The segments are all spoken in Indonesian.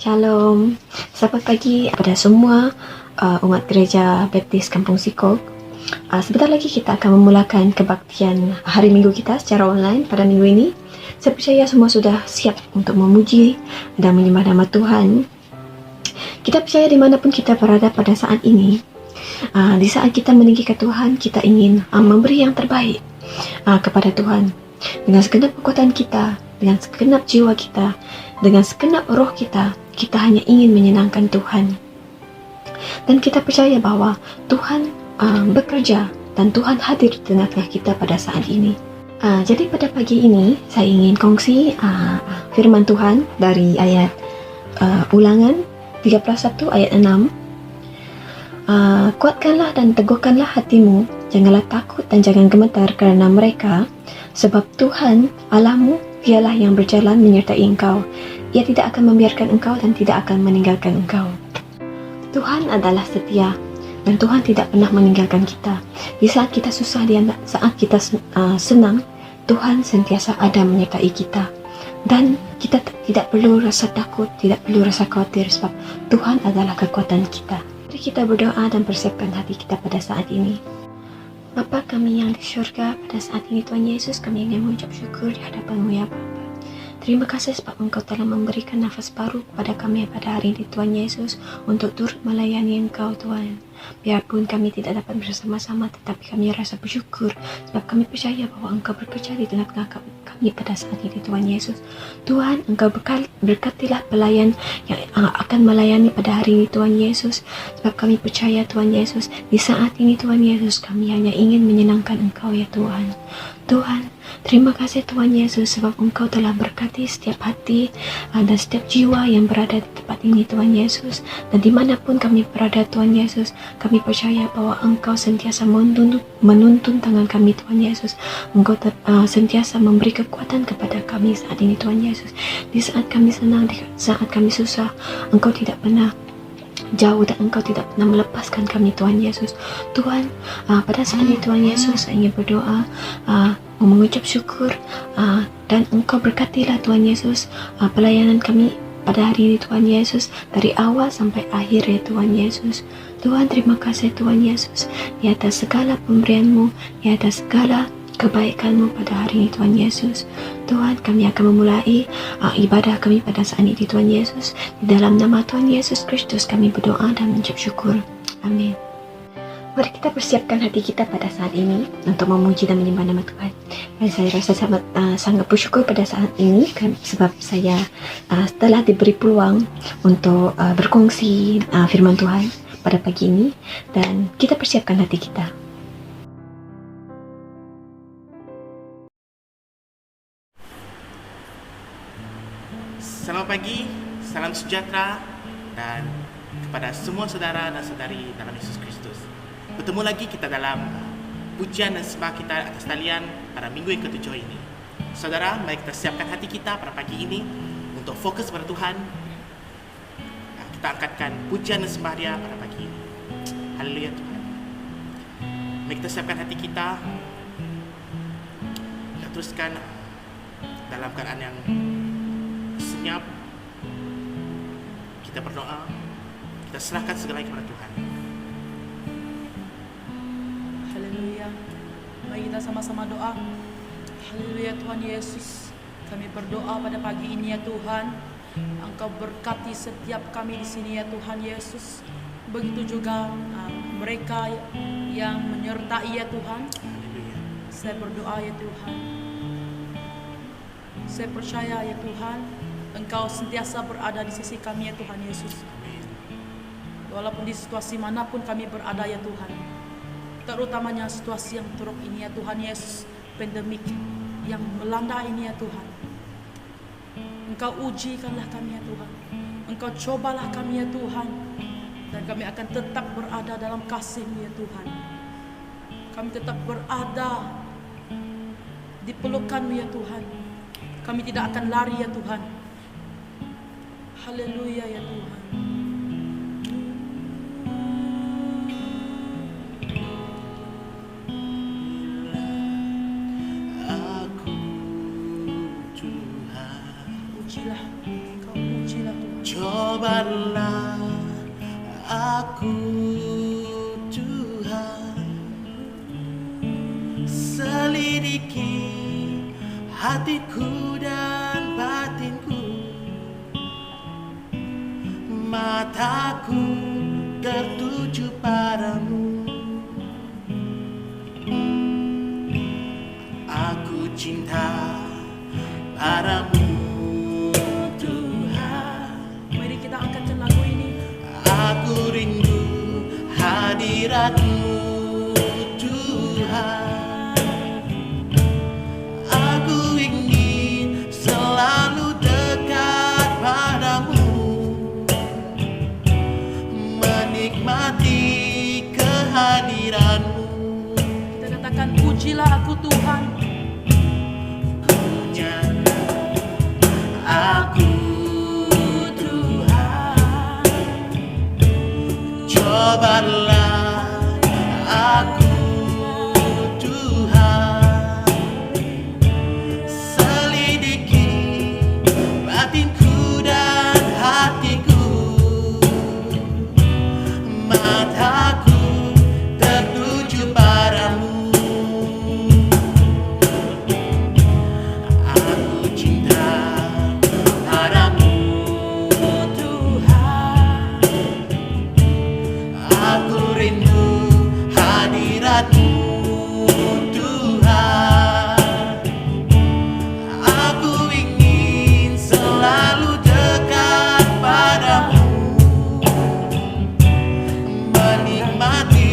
Shalom, selamat pagi kepada semua umat gereja Baptis Kampung Sikok. Sebentar lagi kita akan memulakan kebaktian hari Minggu kita secara online pada minggu ini. Saya percaya semua sudah siap untuk memuji dan menyembah nama Tuhan. Kita percaya dimanapun kita berada pada saat ini, di saat kita meninggikan Tuhan, kita ingin memberi yang terbaik kepada Tuhan. Dengan segenap kekuatan kita, dengan segenap jiwa kita, dengan segenap roh kita, kita hanya ingin menyenangkan Tuhan. Dan kita percaya bahwa Tuhan bekerja dan Tuhan hadir di tengah-tengah kita pada saat ini. Jadi pada pagi ini, saya ingin kongsi firman Tuhan dari ayat Ulangan 31 ayat 6. Kuatkanlah dan teguhkanlah hatimu, janganlah takut dan jangan gemetar kerana mereka, sebab Tuhan Allahmu dialah yang berjalan menyertai engkau. Ia tidak akan membiarkan engkau dan tidak akan meninggalkan engkau. Tuhan adalah setia dan Tuhan tidak pernah meninggalkan kita. Di saat kita susah, di saat kita senang, Tuhan sentiasa ada menyertai kita. Dan kita tidak perlu rasa takut, tidak perlu rasa khawatir, sebab Tuhan adalah kekuatan kita. Mari kita berdoa dan persiapkan hati kita pada saat ini. Bapa kami yang di syurga, pada saat ini Tuhan Yesus, kami ingin mengucap syukur di hadapan-Mu ya Bapa. Terima kasih sebab Engkau telah memberikan nafas baru kepada kami pada hari ini Tuhan Yesus, untuk turut melayani Engkau Tuhan. Biarpun kami tidak dapat bersama-sama, tetapi kami rasa bersyukur sebab kami percaya bahwa Engkau bekerja di tengah-tengah kami pada saat ini Tuhan Yesus. Tuhan, Engkau berkatilah pelayan yang akan melayani pada hari ini Tuhan Yesus, sebab kami percaya Tuhan Yesus, di saat ini Tuhan Yesus, kami hanya ingin menyenangkan Engkau ya Tuhan. Tuhan, terima kasih Tuhan Yesus sebab Engkau telah berkati setiap hati dan setiap jiwa yang berada di tempat ini Tuhan Yesus. Dan dimanapun kami berada Tuhan Yesus, kami percaya bahwa Engkau sentiasa menuntun tangan kami Tuhan Yesus. Engkau sentiasa memberi kekuatan kepada kami saat ini Tuhan Yesus. Di saat kami senang, di saat kami susah, Engkau tidak pernah jauh dan Engkau tidak pernah melepaskan kami Tuhan Yesus. Tuhan, pada saat ini Tuhan Yesus, saya ingin berdoa, mengucap syukur, dan Engkau berkatilah Tuhan Yesus pelayanan kami pada hari ini Tuhan Yesus, dari awal sampai akhir ya Tuhan Yesus. Tuhan, terima kasih Tuhan Yesus di atas segala pemberian-Mu, di atas segala kebaikan-Mu pada hari ini Tuhan Yesus. Tuhan, kami akan memulai ibadah kami pada saat ini Tuhan Yesus. Di dalam nama Tuhan Yesus Kristus kami berdoa dan mengucap syukur. Amin. Mari kita persiapkan hati kita pada saat ini untuk memuji dan menyembah nama Tuhan. Dan saya rasa sangat bersyukur pada saat ini sebab saya telah diberi peluang untuk berkongsi firman Tuhan pada pagi ini, dan kita persiapkan hati kita. Selamat pagi, salam sejahtera dan kepada semua saudara dan saudari dalam Yesus Kristus. Bertemu lagi kita dalam pujian dan sembah kita atas talian pada minggu yang ke-7 ini. Saudara, mari kita siapkan hati kita pada pagi ini untuk fokus pada Tuhan. Kita angkatkan pujian dan sembah Dia pada pagi ini. Haleluya Tuhan. Mari kita siapkan hati kita. Kita teruskan dalam keadaan yang senyap. Kita berdoa, kita serahkan segalanya kepada Tuhan. Haleluya. Mari kita sama-sama doa. Haleluya Tuhan Yesus, kami berdoa pada pagi ini ya Tuhan, Engkau berkati setiap kami di sini ya Tuhan Yesus. Begitu juga mereka yang menyertai ya Tuhan. Haleluya. Saya berdoa ya Tuhan, saya percaya ya Tuhan, Engkau sentiasa berada di sisi kami ya Tuhan Yesus. Walaupun di situasi manapun kami berada ya Tuhan, terutamanya situasi yang teruk ini ya Tuhan Yesus, pandemik yang melanda ini ya Tuhan. Engkau ujikanlah kami ya Tuhan, Engkau cobalah kami ya Tuhan, dan kami akan tetap berada dalam kasih-Mu ya Tuhan. Kami tetap berada di pelukan-Mu ya Tuhan. Kami tidak akan lari ya Tuhan. Haleluya ya Tuhan. Aku Tuhan, Pujilah, Kau pujilah Tuhan. coba Mataku Tuhan, selidiki hatiku dan batinku. Mataku tertuju padamu. Aku cinta padamu Tuhan. Mari kita angkatkan lagu ini. Aku rindu hadiratmu Tuhan. Aku ingin selalu dekat padamu, menikmati kehadiranmu. Kita katakan, pujilah aku Tuhan. Aku Tuhan, cobalah aku Tuhan, selidiki batinku dan hatiku. Mataku tertuju padamu. Aku cinta padamu Tuhan. Aku rindu hadiratmu Tuhan. Aku ingin selalu dekat padamu, menikmati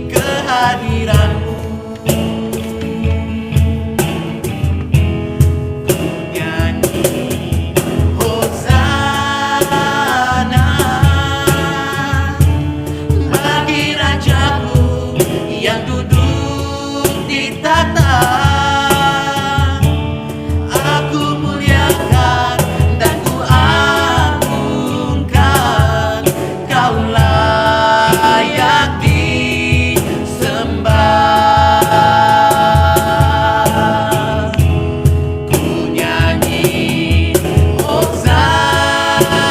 kehadiranmu. Nyanyi Hosana bagi Rajaku yang duduk di tahta. Aku muliakan dan ku agungkan, Kau layak disembah. Ku nyanyi Hosana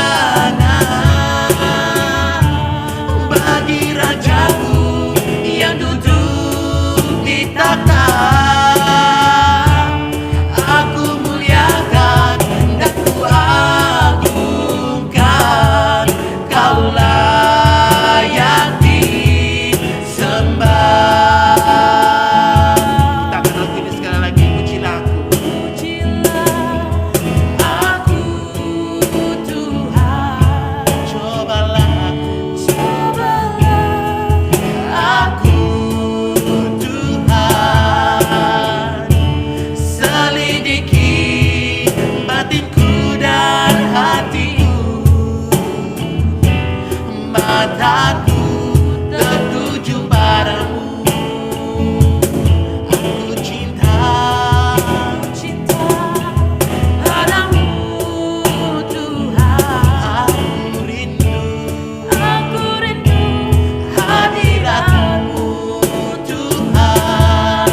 bagi Rajaku yang duduk di tahta. Aku muliakan dan ku agungkan, Kau layak disembah. Kita akan lagu ini sekali lagi. Pujilah aku, aku Tuhan. Cobalah aku Tuhan, selidiki batinku dan hatiku. Mataku tertuju padamu. Aku cinta padamu Tuhan. Aku rindu hadiratmu Tuhan.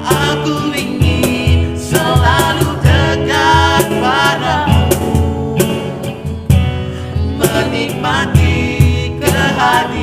Aku ingin selalu dekat padamu, menikmati kehadiranmu.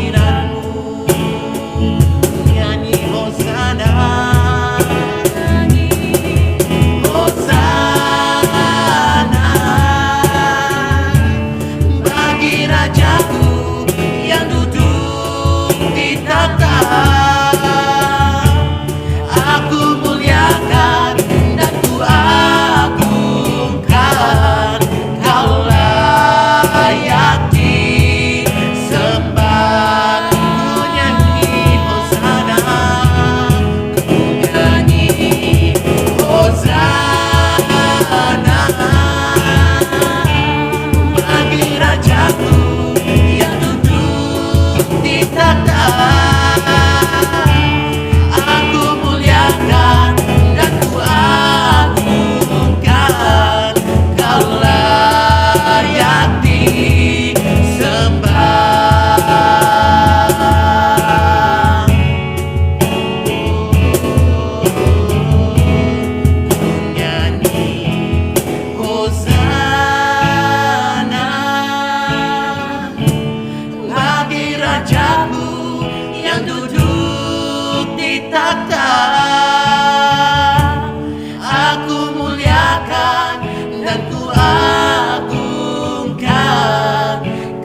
Rajaku yang duduk di takhta. Aku muliakan dan ku agungkan,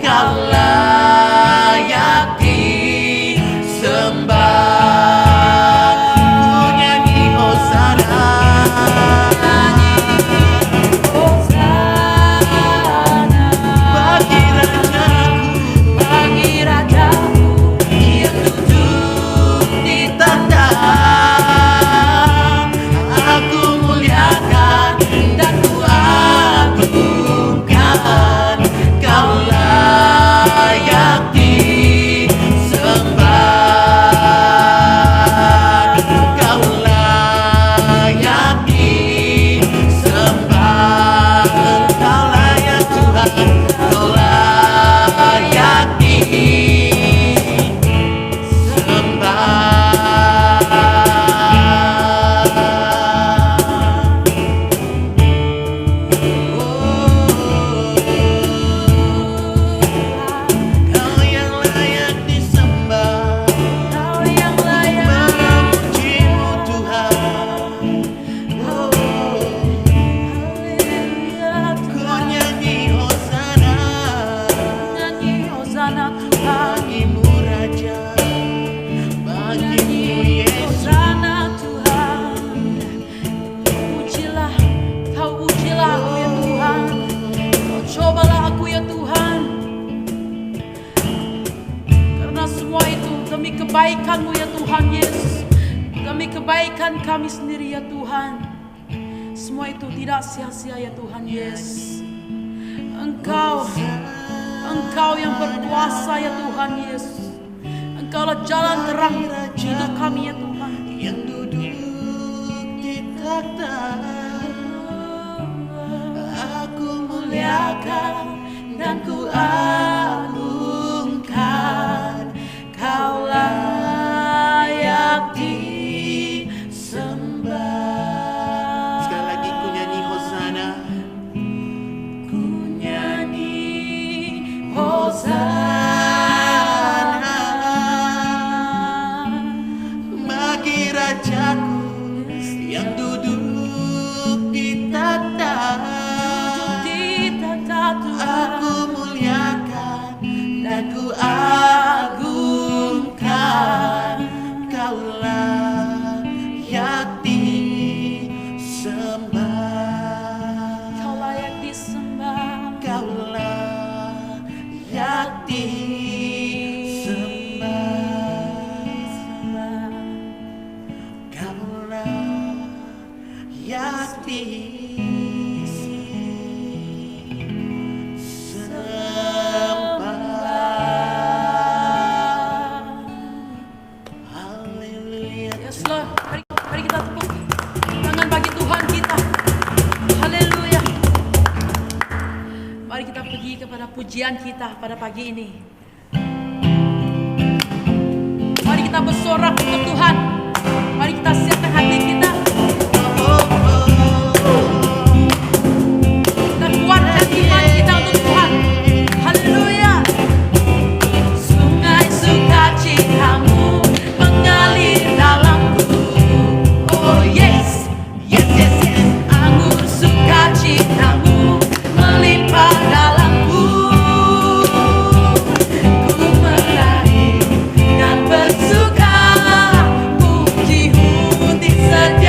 Kau layak disembah. Ku nyanyi Hosana, bagi Rajaku yang duduk di takhta. Aku muliakan dan ku agungkan, Kau layak disembah. Kau layak disembah. Kau layak Tuhan, Kau layak Kau yang layak disembah. Memujimu Tuhan. Ku nyanyi Hosana, bagimu Raja, bagimu Yesus. Ujilah aku ya Tuhan, Kau cobalah aku ya Tuhan, karena semua itu demi kebaikan-Mu ya Tuhan Yesus, demi kebaikan kami sendiri ya Tuhan. Semua itu tidak sia-sia ya Tuhan Yesus. Engkau yang berkuasa ya Tuhan Yesus. Engkaulah jalan terang hidup kami ya Tuhan. Yang duduk di takhta. Aku muliakan dan ku agungkan, Kau layak disembah. Sekali lagi ku nyanyi Hosana, ku nyanyi Hosana, bagi Rajaku yang duduk di takhta. Aku muliakan dan ku agungkan, Kau layak disembah. Kau layak disembah. Kau layak disembah. Kau layak disembah. Haleluya. Yes Lord, mari kita tepuk tangan bagi Tuhan kita. Haleluya. Mari kita pergi kepada pujian kita pada pagi ini. Mari kita bersorak untuk Tuhan. Mari kita siapkan hati kita. Kita kuatkan iman kita untuk Tuhan. Haleluya. Sungai sukacitamu mengalir dalamku. Oh yes, Yes, yes, yes. anggur sukacitamu melimpah dalamku. Ku meraih dan bersuka, pujimu di setiap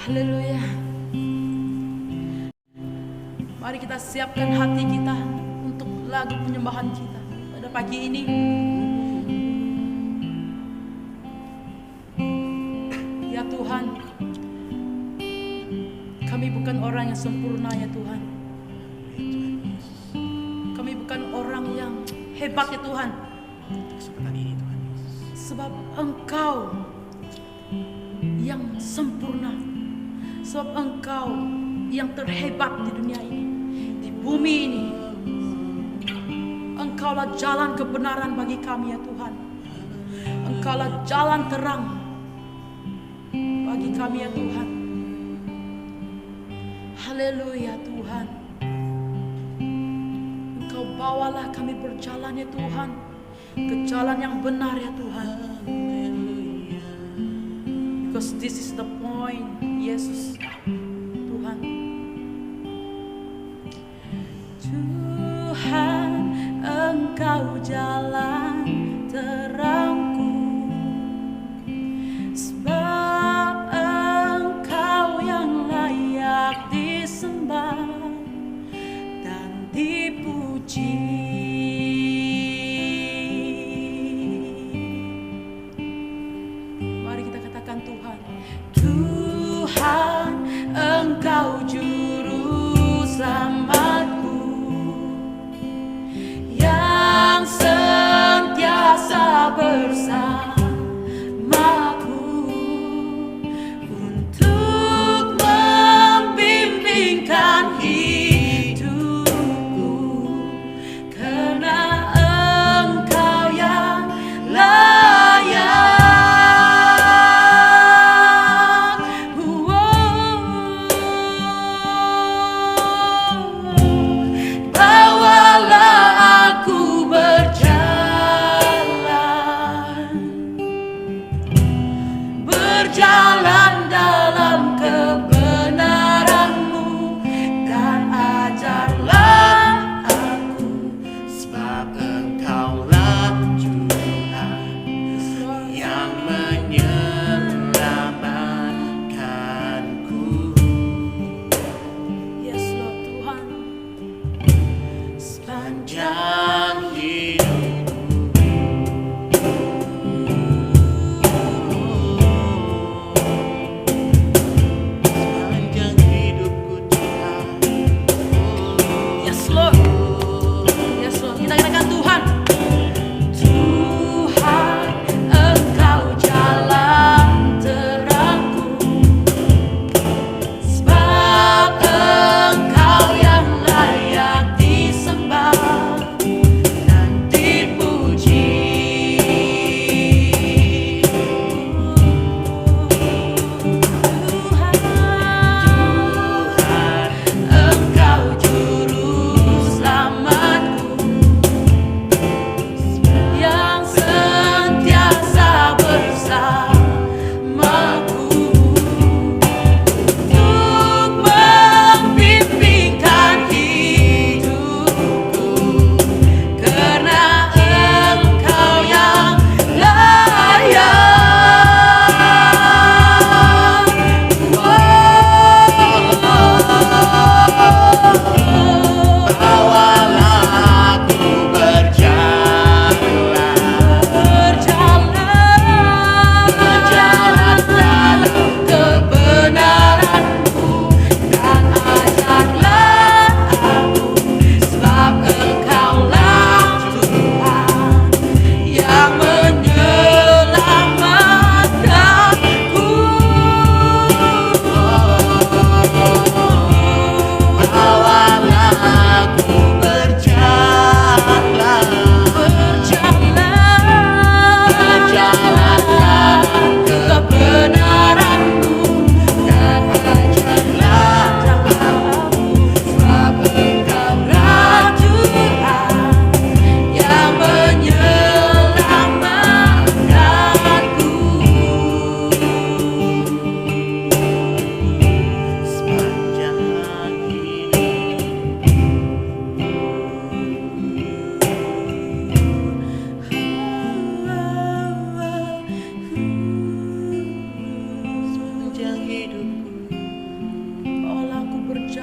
Haleluya. Mari kita siapkan hati kita untuk lagu penyembahan kita pada pagi ini. Ya Tuhan, kami bukan orang yang sempurna ya Tuhan. Kami bukan orang yang hebat ya Tuhan. Kesempatan ini Tuhan Yesus. Sebab Engkau yang sempurna. Sebab Engkau yang terhebat di dunia ini, di bumi ini. Engkaulah jalan kebenaran bagi kami ya Tuhan. Engkaulah jalan terang bagi kami ya Tuhan. Haleluya Tuhan. Engkau bawalah kami berjalan ya Tuhan, ke jalan yang benar ya Tuhan. Because this is the point, Yesus, Tuhan. Tuhan, Engkau jalan terangku, sebab Engkau yang layak disembah dan dipuji. Mari kita katakan Tuhan. Tuhan, Engkau juru selamatku, yang sentiasa bersamaku untuk membimbingkan hidupku, karena Engkau yang layak. Bawalah aku berjalan dalam kebenaran-Mu, dan ajarlah aku, Sebab Engkaulah Tuhan yang menyelamatkanku. yes Lord Tuhan. Sepanjang hidup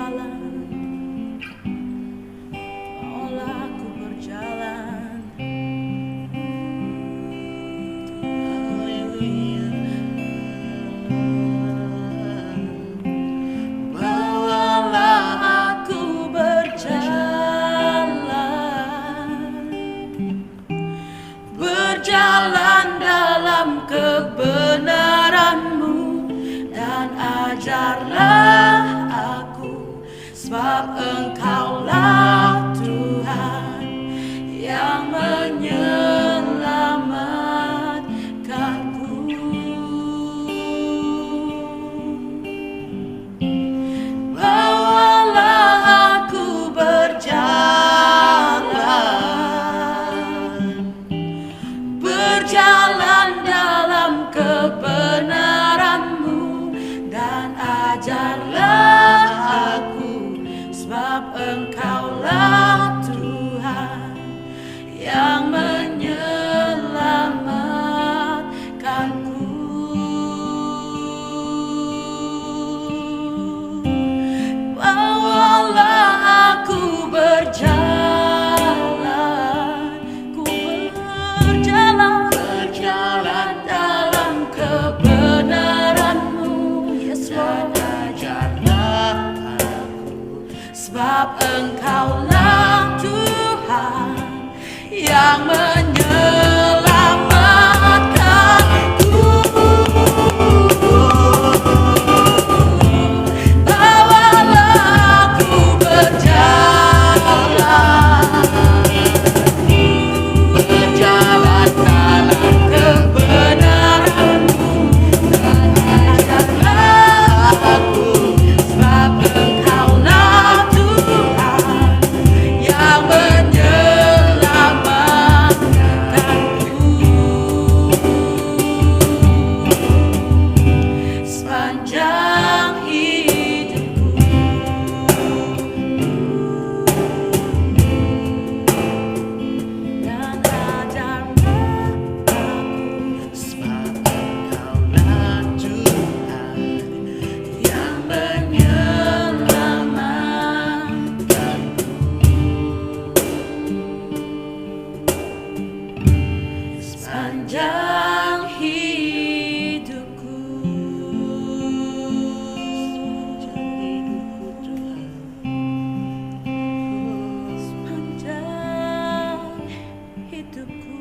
berjalan, bawalah aku berjalan. Bawalah aku berjalan dalam kebenaran-Mu, dan ajarlah aku, sebab Engkaulah Tuhan yang menyelamatkanku. Bawalah aku berjalan dalam kebenaran-Mu, dan ajarlah aku, sebab Engkaulah Tuhan yang menyelamatkanku. Bawalah aku berjalan dalam kebenaran-Mu, yes Lord. Sebab Engkaulah Tuhan yang menyelamatkanku. Bawalah aku berjalan dalam kebenaran-Mu, dan ajarlah aku, sebab Engkaulah Tuhan yang menyelamatkanku. Sepanjang hidupku, dan ajarlah aku, Sebab Engkaulah Tuhan yang menyelamatkanku. Sepanjang hidupku, sepanjang hidupku,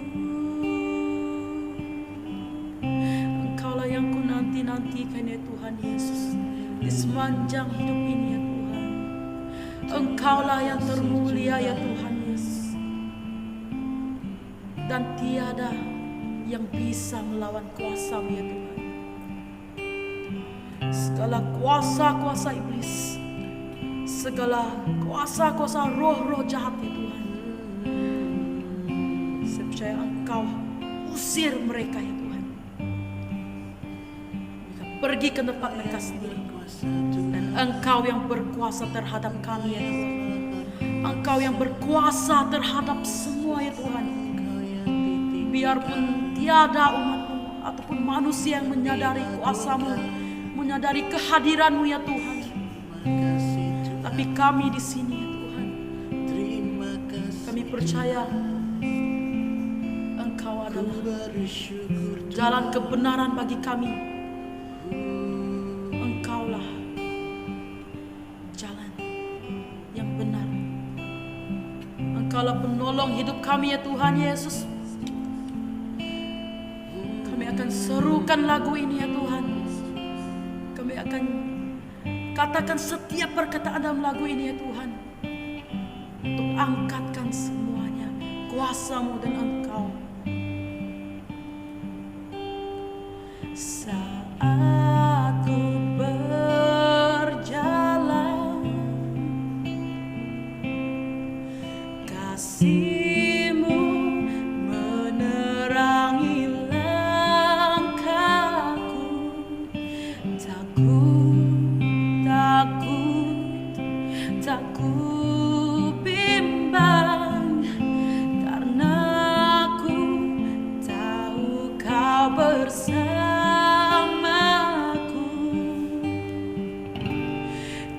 Engkaulah yang ku nanti-nantikan ya Tuhan Yesus. Di sepanjang hidup ini ya Tuhan, Engkaulah yang termulia ya Tuhan Yesus, dan tiada yang bisa melawan kuasa-Mu ya Tuhan. Segala kuasa-kuasa iblis, segala kuasa-kuasa roh-roh jahat ya Tuhan, saya percaya Engkau usir mereka ya Tuhan. Mereka pergi ke tempat mereka sendiri, dan Engkau yang berkuasa terhadap kami ya Tuhan. Engkau yang berkuasa terhadap semua ya Tuhan. Biarpun tiada umat-Mu ataupun manusia yang menyadari kuasa-Mu, menyadari kehadiran-Mu ya Tuhan, tapi kami di sini ya Tuhan, kami percaya Engkau adalah jalan kebenaran bagi kami. Engkaulah jalan yang benar. Engkaulah penolong hidup kami ya Tuhan Yesus. Kami akan serukan lagu ini ya Tuhan. Kami akan katakan setiap perkataan dalam lagu ini ya Tuhan, untuk angkatkan semuanya kuasa-Mu dan Engkau. Saat ku berjalan, kasih-Mu menerangi langkahku. Takut bimbang, karena ku tahu Kau bersamaku.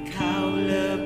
Kau lebih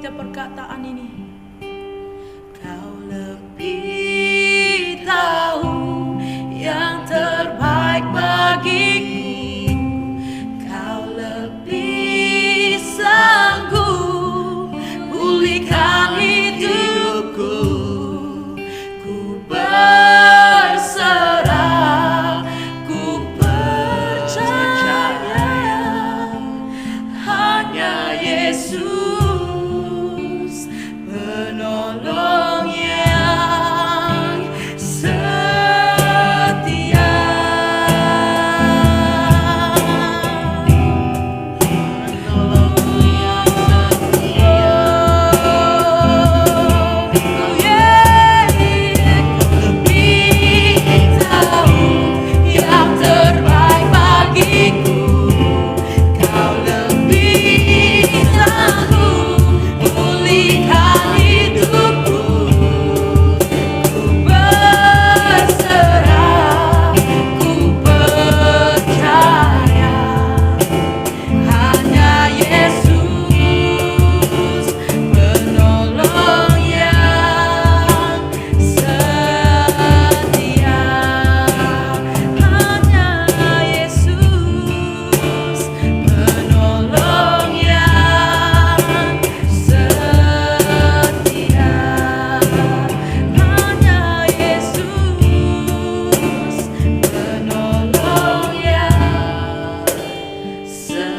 setiap perkataan ini. Kau lebih tahu yang terbaik bagiku. Kau lebih sanggup pulihkan hidupku. Ku berserah, ku percaya hanya Yesus penolong yang setia. Penolong yang setia. Oh yeah, lebih tahu yang terbaik bagiku. Kau lebih tahu pulihkan hidupku. Ku berserah, ku percaya hanya Yesus penolong yang setia. Hanya Yesus penolong yang setia. Hanya Yesus penolong yang setia.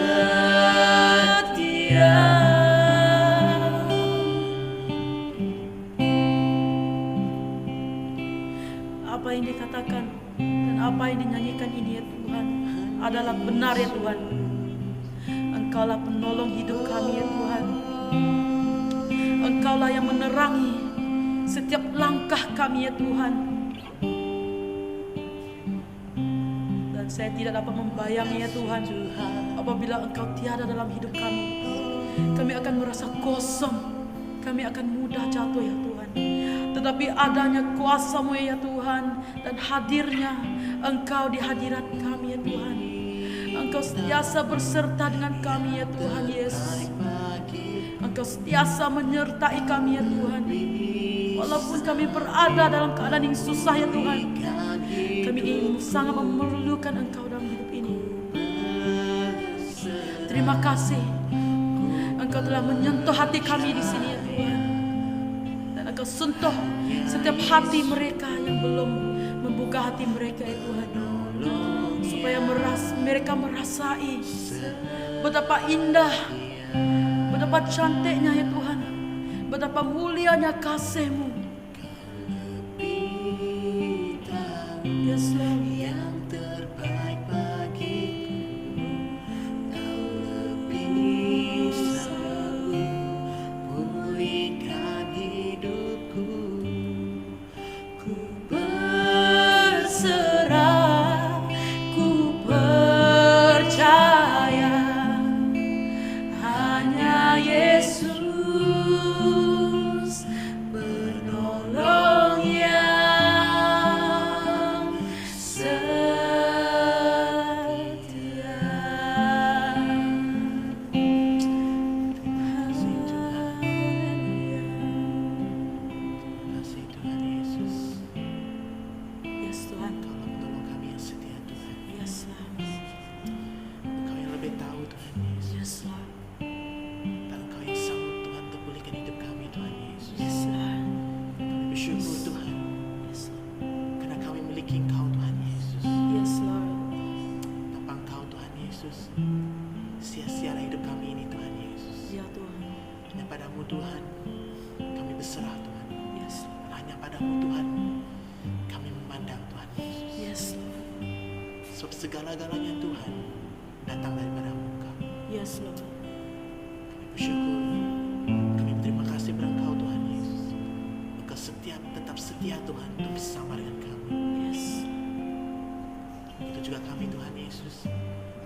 Apa yang dikatakan dan apa yang dinyanyikan ini ya Tuhan adalah benar ya Tuhan. Engkaulah penolong hidup kami ya Tuhan. Engkaulah yang menerangi setiap langkah kami ya Tuhan. Dan saya tidak dapat membayangkan ya Tuhan, apabila Engkau tiada dalam hidup kami, kami akan merasa kosong, kami akan mudah jatuh ya Tuhan. Tetapi adanya kuasa-Mu ya Tuhan, dan hadirnya Engkau di hadirat kami ya Tuhan. Engkau sentiasa berserta dengan kami ya Tuhan Yesus. Engkau sentiasa menyertai kami ya Tuhan. Walaupun kami berada dalam keadaan yang susah ya Tuhan, kami ingin sangat memerlukan Engkau dalam hidup ini. Terima kasih Engkau telah menyentuh hati kami di sini ya Tuhan. Dan Engkau sentuh setiap hati mereka yang belum membuka hati mereka ya Tuhan, supaya mereka merasai betapa indah, betapa cantiknya ya Tuhan, betapa mulianya kasih-Mu. Yes Lord. Yang terbaik bagiku, Kau lebih sanggup pulihkan hidupku. Ku berserah, ku percaya hanya Yesus penolong yang setia. Kasih Tuhan, kasih Tuhan Yesus. Yes Tuhan. Engkau penolong kami yang setia Tuhan. Yes Lord. Engkau yang lebih tahu Tuhan Yesus. Yes Lord. Dan Engkau yang sanggup Tuhan untuk pulihkan hidup kami Tuhan Yesus. Yes Lord. Kami bersyukur Tuhan Yes Lord. karena kami memiliki Engkau Tuhan Yesus. Yes Lord. Tanpa Engkau Tuhan Yesus, sia-sialah hidup kami ini Tuhan Yesus. Ya Tuhan. Hanya padamu Tuhan kami berserah Tuhan. Yes Lord. Dan hanya padamu Tuhan kami memandang Tuhan Yesus. Yes Lord. Sebab segala-galanya Tuhan datang daripada-Mu Engkau. Yes Lord. Kami bersyukur, kami berterima kasih kepada Engkau Tuhan Yesus. Engkau tetap setia Tuhan untuk bersama dengan kami. Yes. Itu juga kami Tuhan Yesus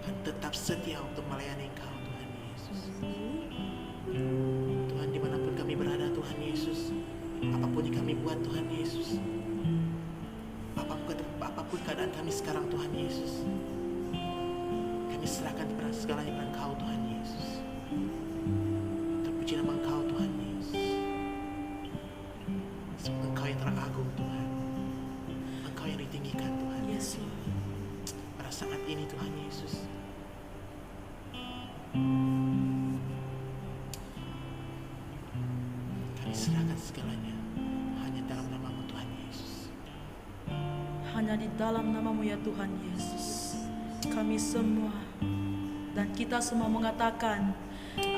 akan tetap setia untuk melayani Engkau Tuhan Yesus. Tuhan dimanapun kami berada Tuhan Yesus, apapun yang kami buat Tuhan Yesus, apapun keadaan kami sekarang Tuhan Yesus, kami serahkan kepada segalanya kepada Engkau Tuhan Yesus. Terpuji nama Engkau Tuhan Engkau yang teragung Tuhan, Engkau yang ditinggikan Tuhan. Yes, Lord. Pada saat ini Tuhan Yesus, kami serahkan segalanya hanya dalam nama-Mu Tuhan Yesus. Hanya di dalam nama-Mu ya Tuhan Yesus, kami semua dan kita semua mengatakan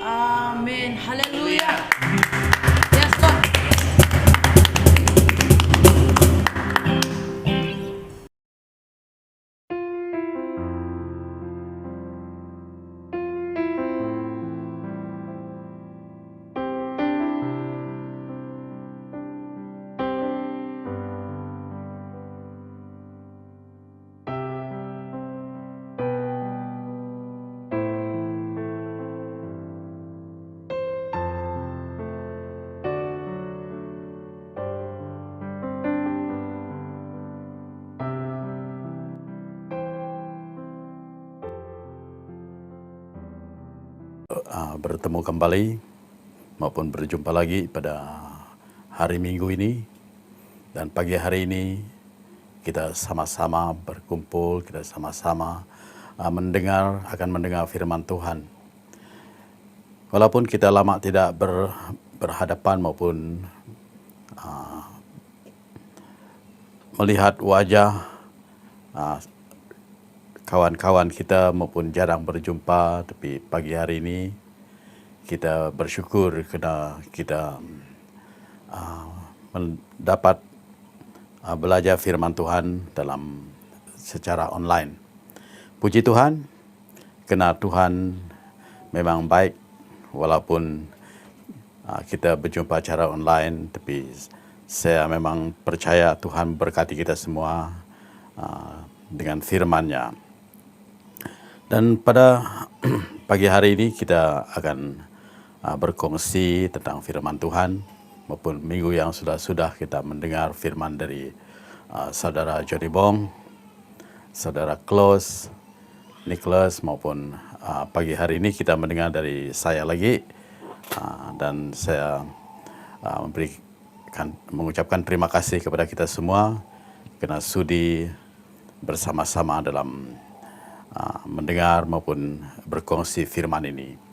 amin. Haleluya. Yes, Lord. Bertemu kembali maupun berjumpa lagi pada hari Minggu ini, dan pagi hari ini kita sama-sama berkumpul, kita sama-sama akan mendengar firman Tuhan. Walaupun kita lama tidak berhadapan maupun melihat wajah kawan-kawan kita maupun jarang berjumpa, tapi pagi hari ini kita bersyukur kerana kita mendapat belajar firman Tuhan secara online. Puji Tuhan, kerana Tuhan memang baik walaupun kita berjumpa secara online, tapi saya memang percaya Tuhan berkati kita semua dengan firman-Nya. Dan pada pagi hari ini kita akan berkongsi tentang firman Tuhan, maupun minggu yang sudah kita mendengar firman dari saudara Johnny Bong, saudara Klaus, Nicholas, maupun pagi hari ini kita mendengar dari saya lagi, dan saya mengucapkan terima kasih kepada kita semua kerana sudi bersama-sama dalam mendengar maupun berkongsi firman ini.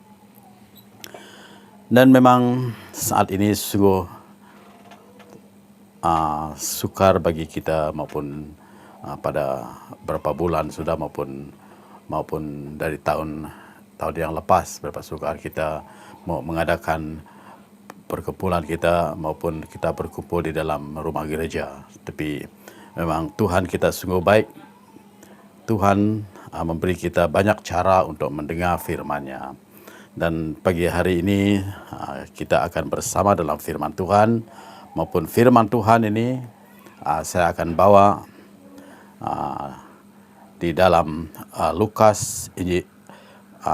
Dan memang saat ini sungguh sukar bagi kita, maupun pada beberapa bulan sudah maupun dari tahun yang lepas, berapa sukar kita mau mengadakan perkumpulan kita maupun kita berkumpul di dalam rumah gereja. Tapi memang Tuhan kita sungguh baik. Tuhan memberi kita banyak cara untuk mendengar firman-Nya. Dan pagi hari ini kita akan bersama dalam firman Tuhan, maupun firman Tuhan ini saya akan bawa di dalam Lukas 14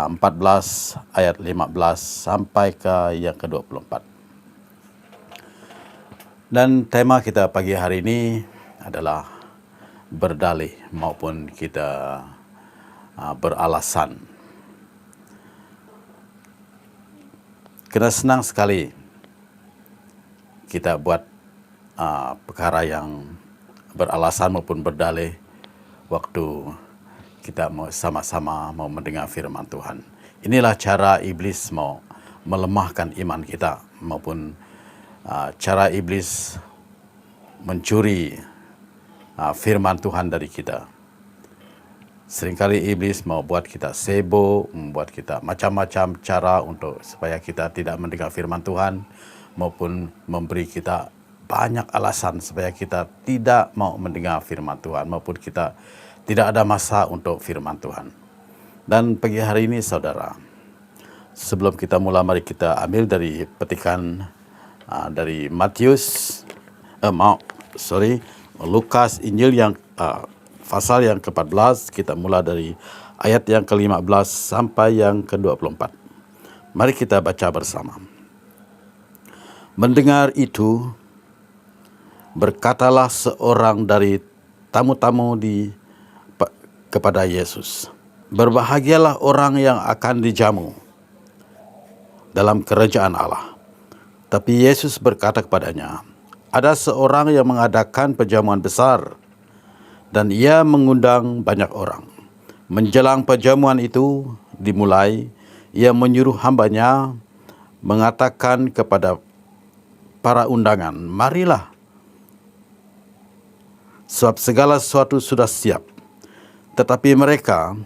ayat 15 sampai ke yang ke-24. Dan tema kita pagi hari ini adalah berdalih maupun kita beralasan. Kena senang sekali kita buat perkara yang beralasan maupun berdalih waktu kita sama-sama mau mendengar firman Tuhan. Inilah cara iblis mau melemahkan iman kita, maupun cara iblis mencuri firman Tuhan dari kita. Seringkali iblis mau buat kita sibuk, membuat kita macam-macam cara untuk supaya kita tidak mendengar firman Tuhan, maupun memberi kita banyak alasan supaya kita tidak mau mendengar firman Tuhan, maupun kita tidak ada masa untuk firman Tuhan. Dan pagi hari ini saudara, sebelum kita mulai, mari kita ambil dari petikan dari Lukas Injil yang pasal yang ke-14, kita mula dari ayat yang ke-15 sampai yang ke-24. Mari kita baca bersama. Mendengar itu, berkatalah seorang dari tamu-tamu kepada Yesus, "Berbahagialah orang yang akan dijamu dalam kerajaan Allah." Tapi Yesus berkata kepadanya, ada seorang yang mengadakan perjamuan besar dan ia mengundang banyak orang. Menjelang perjamuan itu dimulai, ia menyuruh hambanya mengatakan kepada para undangan, marilah, sebab segala sesuatu sudah siap. Tetapi mereka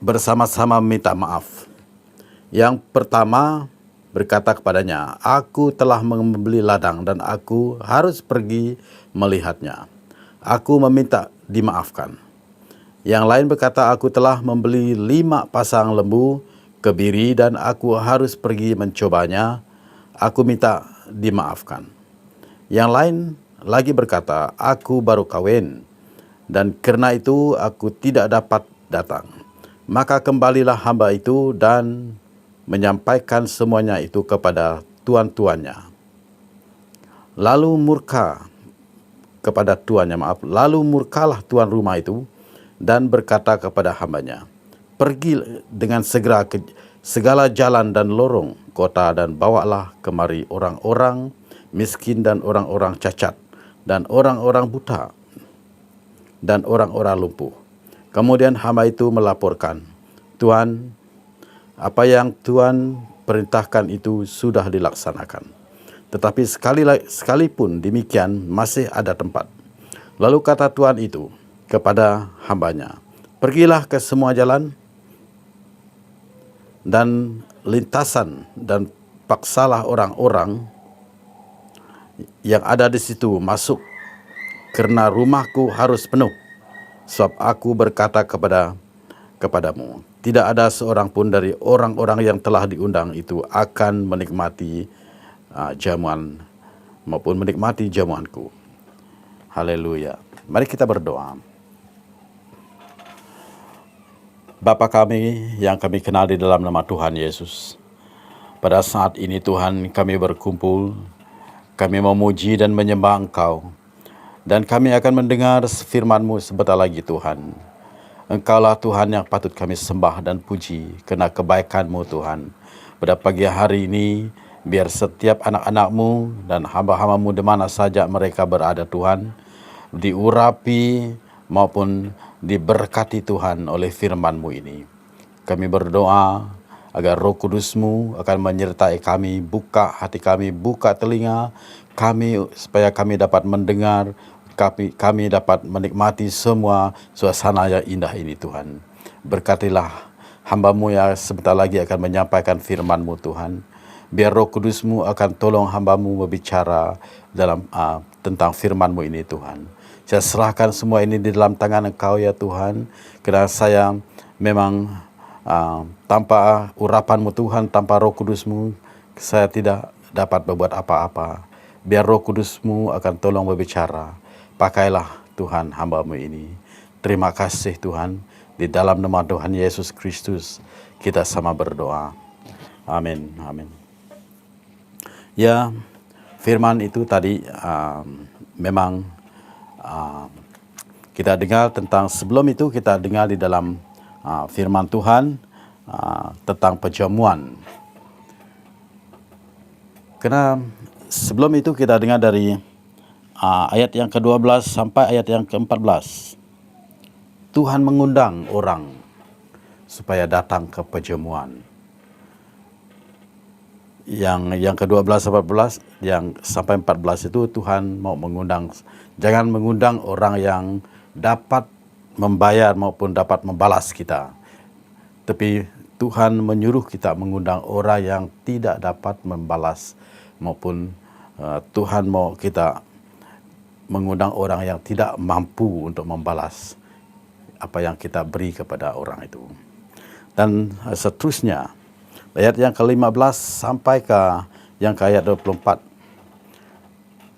bersama-sama minta maaf. Yang pertama berkata kepadanya, aku telah membeli ladang dan aku harus pergi melihatnya. Aku meminta dimaafkan. Yang lain berkata, aku telah membeli 5 pasang lembu kebiri dan aku harus pergi mencobanya. Aku minta dimaafkan. Yang lain lagi berkata, aku baru kawin dan karena itu aku tidak dapat datang. Maka kembalilah hamba itu dan menyampaikan semuanya itu kepada tuan-tuannya. Lalu murkalah tuan rumah itu dan berkata kepada hambanya, pergi dengan segera ke segala jalan dan lorong kota dan bawalah kemari orang-orang miskin dan orang-orang cacat dan orang-orang buta dan orang-orang lumpuh. Kemudian hamba itu melaporkan, Tuan, apa yang Tuan perintahkan itu sudah dilaksanakan. Tetapi sekalipun demikian masih ada tempat. Lalu kata Tuan itu kepada hambanya, pergilah ke semua jalan dan lintasan dan paksalah orang-orang yang ada di situ masuk, karena rumahku harus penuh. Sebab aku berkata kepadamu, tidak ada seorang pun dari orang-orang yang telah diundang itu akan menikmati jamuan maupun menikmati jamuanku. Haleluya. Mari kita berdoa. Bapa kami yang kami kenal di dalam nama Tuhan Yesus, pada saat ini Tuhan kami berkumpul, kami memuji dan menyembah Engkau, dan kami akan mendengar firman-Mu sebentar lagi Tuhan. Engkaulah Tuhan yang patut kami sembah dan puji karena kebaikan-Mu Tuhan. Pada pagi hari ini, biar setiap anak-anak-Mu dan hamba-hamba-Mu di mana saja mereka berada Tuhan, diurapi maupun diberkati Tuhan oleh firman-Mu ini. Kami berdoa agar Roh Kudus-Mu akan menyertai kami, buka hati kami, buka telinga kami supaya kami dapat mendengar, kami dapat menikmati semua suasana yang indah ini Tuhan. Berkatilah hamba-Mu yang sebentar lagi akan menyampaikan firman-Mu Tuhan. Biar Roh Kudus-Mu akan tolong hamba-Mu berbicara dalam tentang firman-Mu ini Tuhan. Saya serahkan semua ini di dalam tangan Engkau ya Tuhan. Kerana saya memang tanpa urapan-Mu Tuhan, tanpa Roh Kudus-Mu, saya tidak dapat berbuat apa-apa. Biar Roh Kudus-Mu akan tolong berbicara. Pakailah Tuhan hamba-Mu ini. Terima kasih Tuhan. Di dalam nama Tuhan Yesus Kristus kita sama berdoa. Amin. Amin. Ya, firman itu tadi memang kita dengar tentang, sebelum itu kita dengar di dalam firman Tuhan tentang perjamuan. Karena sebelum itu kita dengar dari ayat yang ke-12 sampai ayat yang ke-14. Tuhan mengundang orang supaya datang ke perjamuan. Yang ke-12 sampai 14, yang sampai 14 itu Tuhan mau mengundang, jangan mengundang orang yang dapat membayar maupun dapat membalas kita. Tapi Tuhan menyuruh kita mengundang orang yang tidak dapat membalas, maupun Tuhan mau kita mengundang orang yang tidak mampu untuk membalas apa yang kita beri kepada orang itu. Dan seterusnya, ayat yang ke-15 sampai ke yang ke ayat 24,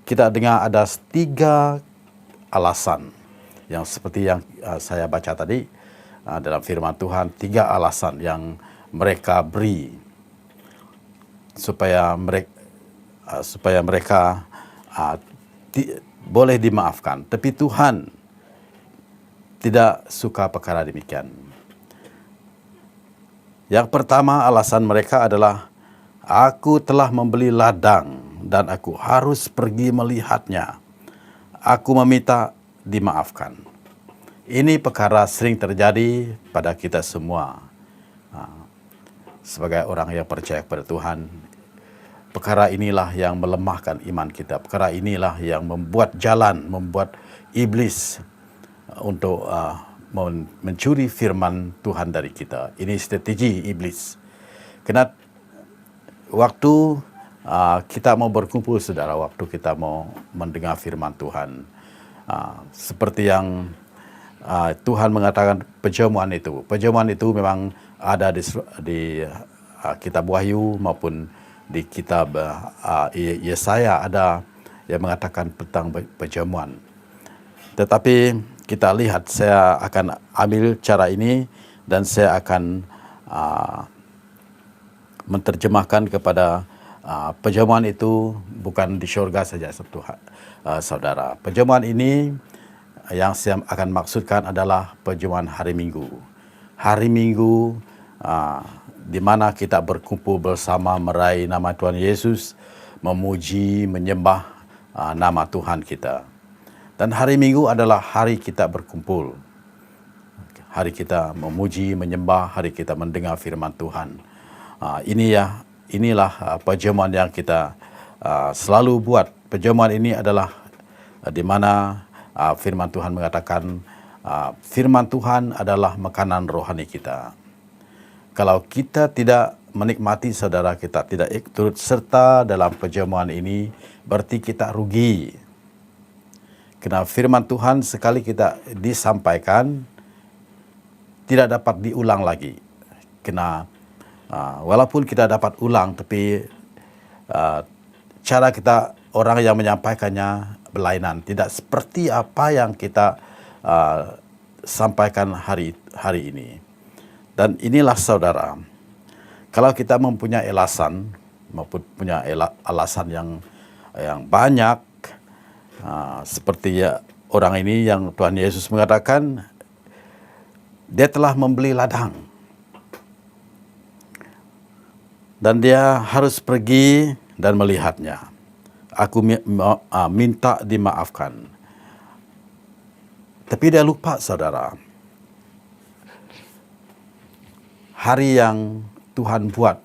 kita dengar ada 3 alasan yang seperti yang saya baca tadi dalam firman Tuhan. 3 alasan yang mereka beri supaya mereka boleh dimaafkan. Tapi Tuhan tidak suka perkara demikian. Yang pertama alasan mereka adalah, aku telah membeli ladang dan aku harus pergi melihatnya. Aku meminta dimaafkan. Ini perkara sering terjadi pada kita semua. Sebagai orang yang percaya kepada Tuhan, perkara inilah yang melemahkan iman kita. Perkara inilah yang membuat iblis untuk mencuri firman Tuhan dari kita. Ini strategi iblis. Karena waktu kita mau berkumpul, saudara, waktu kita mau mendengar firman Tuhan, seperti yang Tuhan mengatakan perjamuan itu memang ada di kitab Wahyu maupun di kitab Yesaya, ada yang mengatakan tentang perjamuan. Tetapi kita lihat, saya akan ambil cara ini dan saya akan menerjemahkan kepada perjamuan itu bukan di syurga saja, saudara. Perjamuan ini yang saya akan maksudkan adalah perjamuan hari Minggu. Hari Minggu di mana kita berkumpul bersama meraih nama Tuhan Yesus, memuji, menyembah nama Tuhan kita. Dan hari Minggu adalah hari kita berkumpul. Hari kita memuji, menyembah, hari kita mendengar firman Tuhan. Inilah perjamuan yang kita selalu buat. Perjamuan ini adalah di mana firman Tuhan mengatakan firman Tuhan adalah makanan rohani kita. Kalau kita tidak menikmati, saudara, kita tidak turut serta dalam perjamuan ini, berarti kita rugi. Karena firman Tuhan sekali kita disampaikan, tidak dapat diulang lagi. Karena walaupun kita dapat ulang, tapi cara kita, orang yang menyampaikannya berlainan, tidak seperti apa yang kita sampaikan hari ini. Dan inilah, saudara, kalau kita mempunyai alasan maupun punya alasan yang banyak, seperti orang ini yang Tuhan Yesus mengatakan dia telah membeli ladang dan dia harus pergi dan melihatnya. Aku minta dimaafkan. Tapi dia lupa, saudara, hari yang Tuhan buat,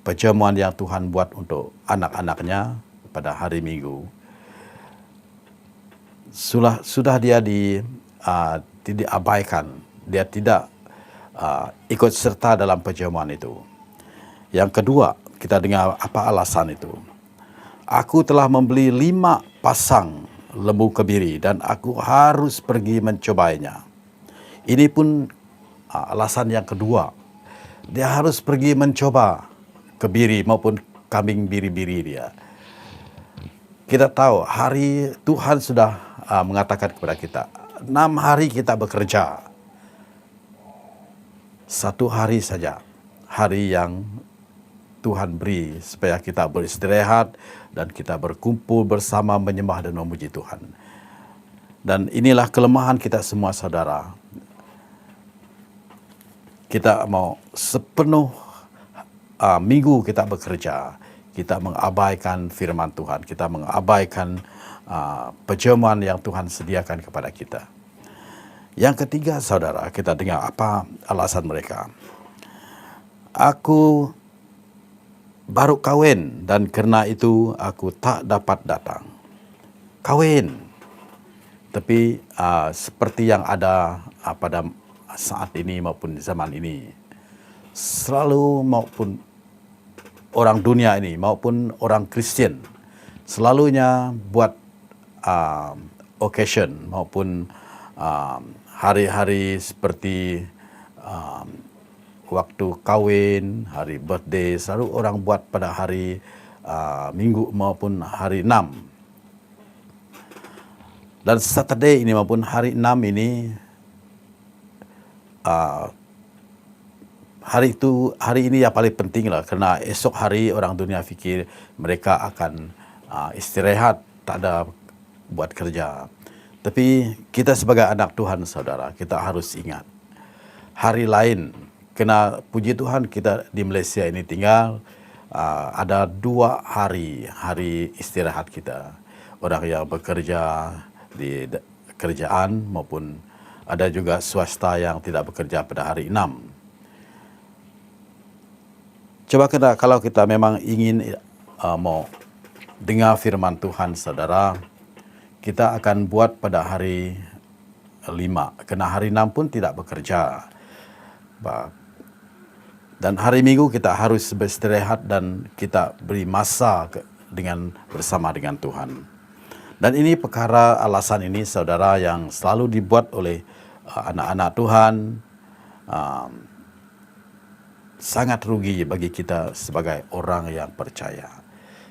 perjamuan yang Tuhan buat untuk anak-anaknya pada hari Minggu, sudah dia diabaikan. Dia tidak ikut serta dalam perjamuan itu. Yang kedua, kita dengar apa alasan itu. Aku telah membeli 5 pasang lembu kebiri dan aku harus pergi mencobanya. Ini pun alasan yang kedua. Dia harus pergi mencoba kebiri maupun kambing biri-biri dia. Kita tahu hari Tuhan sudah mengatakan kepada kita, 6 hari kita bekerja. 1 hari saja, hari yang Tuhan beri supaya kita beristirahat dan kita berkumpul bersama menyembah dan memuji Tuhan. Dan inilah kelemahan kita semua, saudara. Kita mau sepenuh minggu kita bekerja, kita mengabaikan firman Tuhan, kita mengabaikan perjamuan yang Tuhan sediakan kepada kita. Yang ketiga, saudara, kita dengar apa alasan mereka. Aku baru kawin dan karena itu aku tak dapat datang. Kawin, tapi seperti yang ada pada saat ini maupun zaman ini, selalu maupun orang dunia ini maupun orang Kristen selalunya buat occasion maupun hari-hari seperti waktu kawin, hari birthday, selalu orang buat pada hari Minggu maupun hari 6. Dan Saturday ini maupun hari 6 ini, hari ini yang paling penting lah, karena esok hari orang dunia fikir mereka akan istirahat, tak ada buat kerja. Tapi kita sebagai anak Tuhan, saudara, kita harus ingat hari lain. Kena puji Tuhan kita di Malaysia ini tinggal ada 2 hari istirahat kita. Orang yang bekerja di kerjaan maupun ada juga swasta yang tidak bekerja pada hari 6. Coba kalau kita memang ingin mau dengar firman Tuhan, saudara, kita akan buat pada hari 5. Karena hari 6 pun tidak bekerja. Dan hari Minggu kita harus beristirahat dan kita beri masa bersama dengan Tuhan. Dan ini perkara alasan ini, saudara, yang selalu dibuat oleh anak-anak Tuhan, sangat rugi bagi kita sebagai orang yang percaya.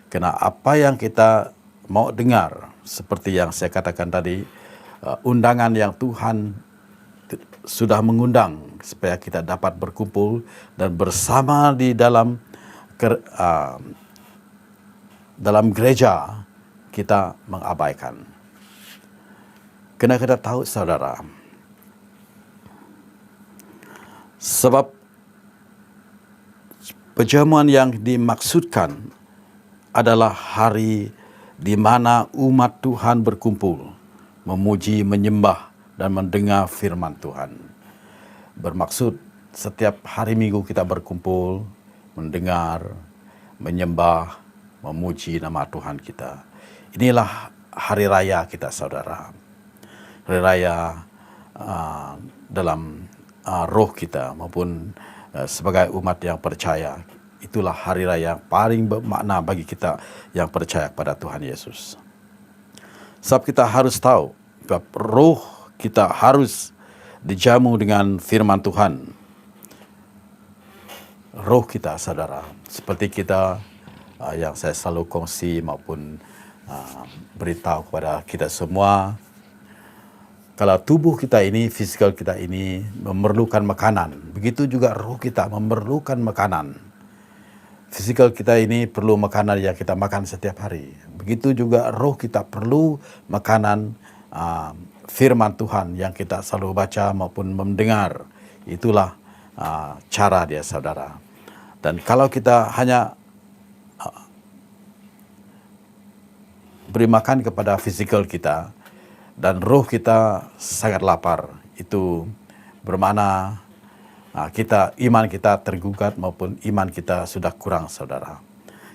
Karena apa yang kita mau dengar, seperti yang saya katakan tadi, undangan yang Tuhan sudah mengundang supaya kita dapat berkumpul dan bersama di dalam gereja, kita mengabaikan. Kena kita tahu, saudara, sebab perjamuan yang dimaksudkan adalah hari di mana umat Tuhan berkumpul, memuji, menyembah, dan mendengar firman Tuhan. Bermaksud setiap hari Minggu kita berkumpul, mendengar, menyembah, memuji nama Tuhan kita. Inilah hari raya kita, saudara. Hari raya dalam roh kita maupun sebagai umat yang percaya. Itulah hari raya yang paling bermakna bagi kita yang percaya kepada Tuhan Yesus. Sebab kita harus tahu bahwa roh kita harus dijamu dengan firman Tuhan. Roh kita, saudara, seperti kita yang saya selalu kongsi maupun beritahu kepada kita semua, kalau tubuh kita ini, fisikal kita ini memerlukan makanan, begitu juga roh kita memerlukan makanan. Fisikal kita ini perlu makanan yang kita makan setiap hari. Begitu juga roh kita perlu makanan firman Tuhan yang kita selalu baca maupun mendengar. Itulah cara dia, saudara. Dan kalau kita hanya beri makan kepada fisikal kita dan roh kita sangat lapar, itu bermakna iman kita tergugat maupun iman kita sudah kurang, saudara.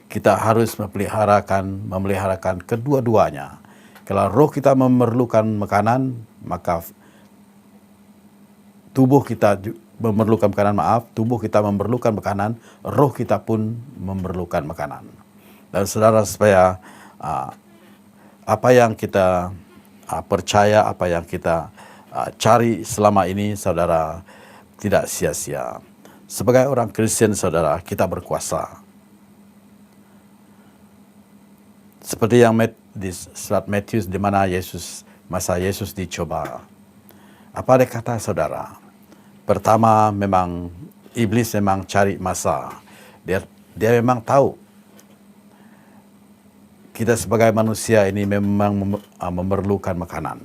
Kita harus memeliharakan kedua-duanya. Kalau roh kita memerlukan makanan, maka tubuh kita memerlukan makanan, roh kita pun memerlukan makanan. Dan saudara, supaya apa yang kita percaya, apa yang kita cari selama ini, saudara, tidak sia-sia. Sebagai orang Kristen, saudara, kita berkuasa. Seperti yang di surat Matius, di mana masa Yesus dicoba. Apa dia kata, saudara? Pertama, memang iblis memang cari masa. Dia memang tahu kita sebagai manusia ini memang memerlukan makanan.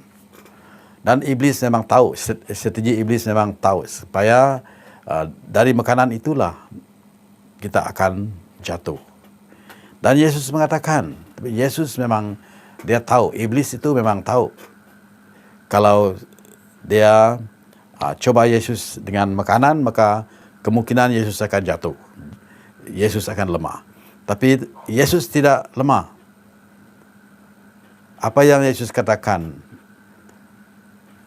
Dan iblis memang tahu, strategi iblis memang tahu, supaya dari makanan itulah kita akan jatuh. Dan Yesus mengatakan, Yesus memang dia tahu, iblis itu memang tahu. Kalau dia coba Yesus dengan makanan, maka kemungkinan Yesus akan jatuh. Yesus akan lemah. Tapi Yesus tidak lemah. Apa yang Yesus katakan,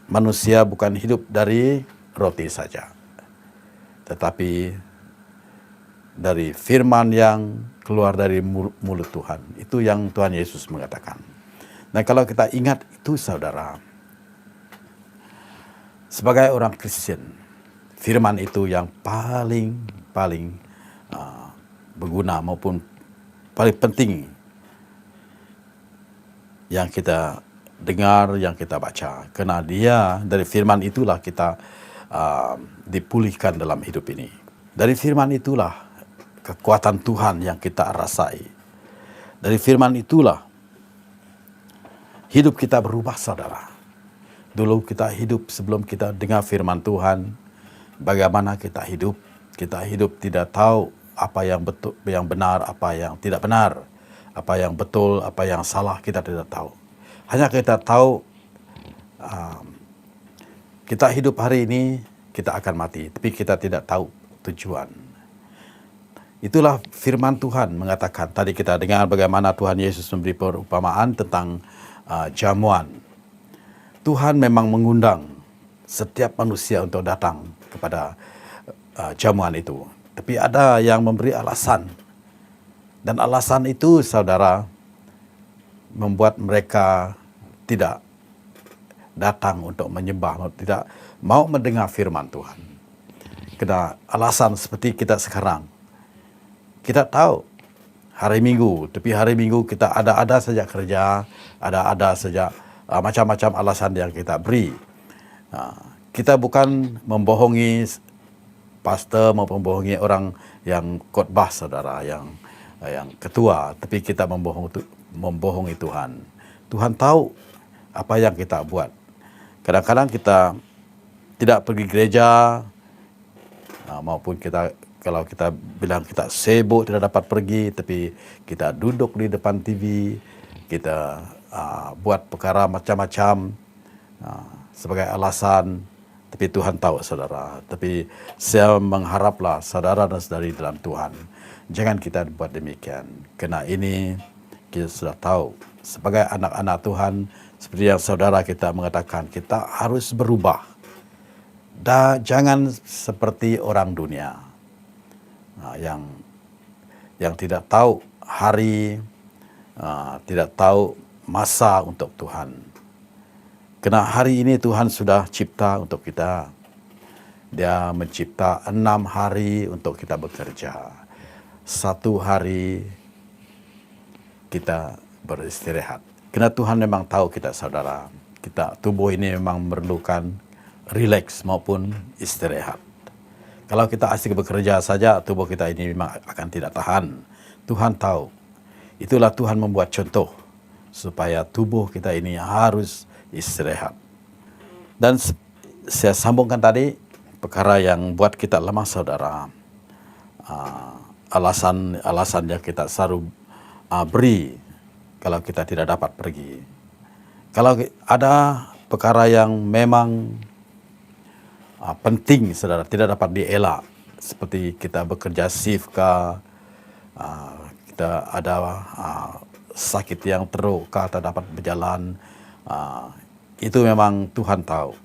manusia bukan hidup dari roti saja, tetapi dari firman yang keluar dari mulut Tuhan. Itu yang Tuhan Yesus mengatakan. Dan kalau kita ingat itu, saudara, sebagai orang Kristen, firman itu yang paling berguna maupun paling penting yang kita dengar, yang kita baca. Karena dari firman itulah kita dipulihkan dalam hidup ini. Dari firman itulah kekuatan Tuhan yang kita rasai. Dari firman itulah hidup kita berubah, saudara. Dulu kita hidup sebelum kita dengar firman Tuhan, bagaimana kita hidup. Kita hidup tidak tahu apa yang betul, yang benar, apa yang tidak benar, apa yang betul, apa yang salah, kita tidak tahu. Hanya kita tahu kita hidup hari ini, kita akan mati, tapi kita tidak tahu tujuan. Itulah firman Tuhan mengatakan. Tadi kita dengar bagaimana Tuhan Yesus memberi perumpamaan tentang jamuan. Tuhan memang mengundang setiap manusia untuk datang kepada jamuan itu. Tapi ada yang memberi alasan. Dan alasan itu, saudara, membuat mereka tidak datang untuk menyembah, tidak mau mendengar firman Tuhan. Karena alasan seperti kita sekarang. Kita tahu hari Minggu, tapi hari Minggu kita ada saja kerja, ada saja macam-macam alasan yang kita beri. Kita bukan membohongi pastor maupun membohongi orang yang khotbah, saudara, yang ketua, tapi kita membohongi Tuhan. Tuhan tahu apa yang kita buat. Kadang-kadang kita tidak pergi gereja, maupun kalau kita bilang kita sibuk tidak dapat pergi, tapi kita duduk di depan TV, kita buat perkara macam-macam sebagai alasan. Tapi Tuhan tahu, saudara. Tapi saya mengharaplah saudara dan saudari dalam Tuhan, jangan kita buat demikian. Karena ini kita sudah tahu, sebagai anak-anak Tuhan, seperti yang saudara kita mengatakan, kita harus berubah. Dan jangan seperti orang dunia yang tidak tahu hari, tidak tahu masa untuk Tuhan. Karena hari ini Tuhan sudah cipta untuk kita. Dia mencipta 6 hari untuk kita bekerja. 1 hari kita beristirahat. Karena Tuhan memang tahu kita, saudara. Tubuh ini memang memerlukan rileks maupun istirahat. Kalau kita asik bekerja saja, tubuh kita ini memang akan tidak tahan. Tuhan tahu. Itulah Tuhan membuat contoh supaya tubuh kita ini harus istirahat. Dan saya sambungkan tadi, perkara yang buat kita lemah, saudara. Alasan yang kita selalu beri kalau kita tidak dapat pergi. Kalau ada perkara yang memang penting, saudara, tidak dapat dielak, seperti kita bekerja shift kita ada sakit yang teruk, tak dapat berjalan, itu memang Tuhan tahu.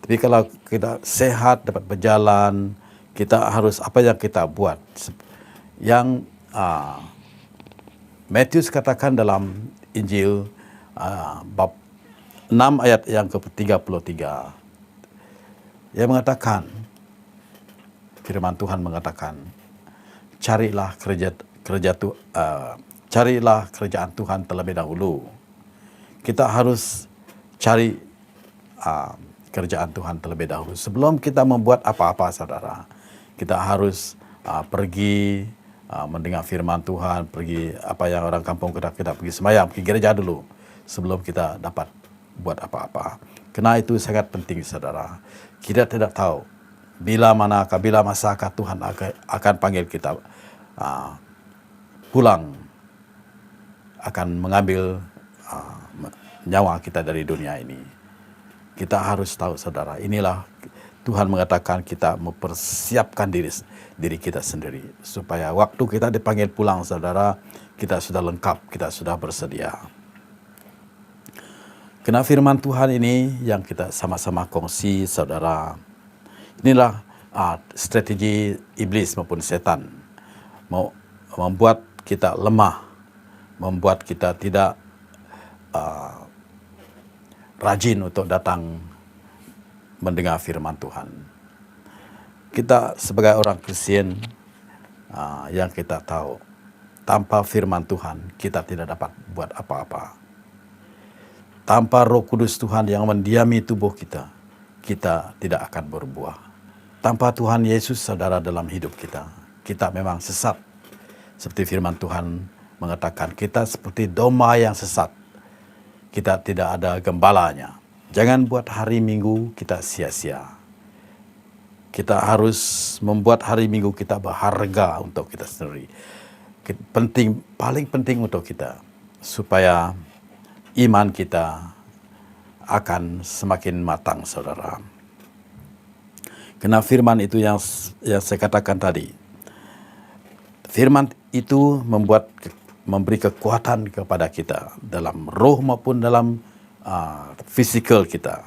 Tapi kalau kita sehat, dapat berjalan, kita harus apa yang kita buat. Yang Matius katakan dalam Injil bab 6 ayat yang ke-33. Dia mengatakan, firman Tuhan mengatakan, carilah kerajaan Tuhan terlebih dahulu. Kita harus cari kerajaan Tuhan terlebih dahulu. Sebelum kita membuat apa-apa, saudara, kita harus pergi mendengar firman Tuhan, pergi apa yang orang kampung kita pergi sembahyang, pergi gereja dulu sebelum kita dapat buat apa-apa. Karena itu sangat penting, saudara. Kita tidak tahu bila masakah Tuhan akan panggil kita pulang, akan mengambil nyawa kita dari dunia ini. Kita harus tahu, saudara, inilah Tuhan mengatakan kita mempersiapkan diri kita sendiri. Supaya waktu kita dipanggil pulang, saudara, kita sudah lengkap, kita sudah bersedia. Karena firman Tuhan ini yang kita sama-sama kongsi, saudara. Inilah strategi iblis maupun setan. Mau membuat kita lemah, membuat kita tidak rajin untuk datang mendengar firman Tuhan. Kita sebagai orang Kristen yang kita tahu, tanpa firman Tuhan kita tidak dapat buat apa-apa. Tanpa Roh Kudus Tuhan yang mendiami tubuh kita, kita tidak akan berbuah. Tanpa Tuhan Yesus, saudara, dalam hidup kita, kita memang sesat. Seperti firman Tuhan mengatakan, kita seperti domba yang sesat. Kita tidak ada gembalanya. Jangan buat hari Minggu kita sia-sia. Kita harus membuat hari Minggu kita berharga untuk kita sendiri. Paling penting untuk kita, supaya iman kita akan semakin matang, saudara. Karena firman itu yang saya katakan tadi. Firman itu memberi kekuatan kepada kita dalam roh maupun dalam fisikal kita.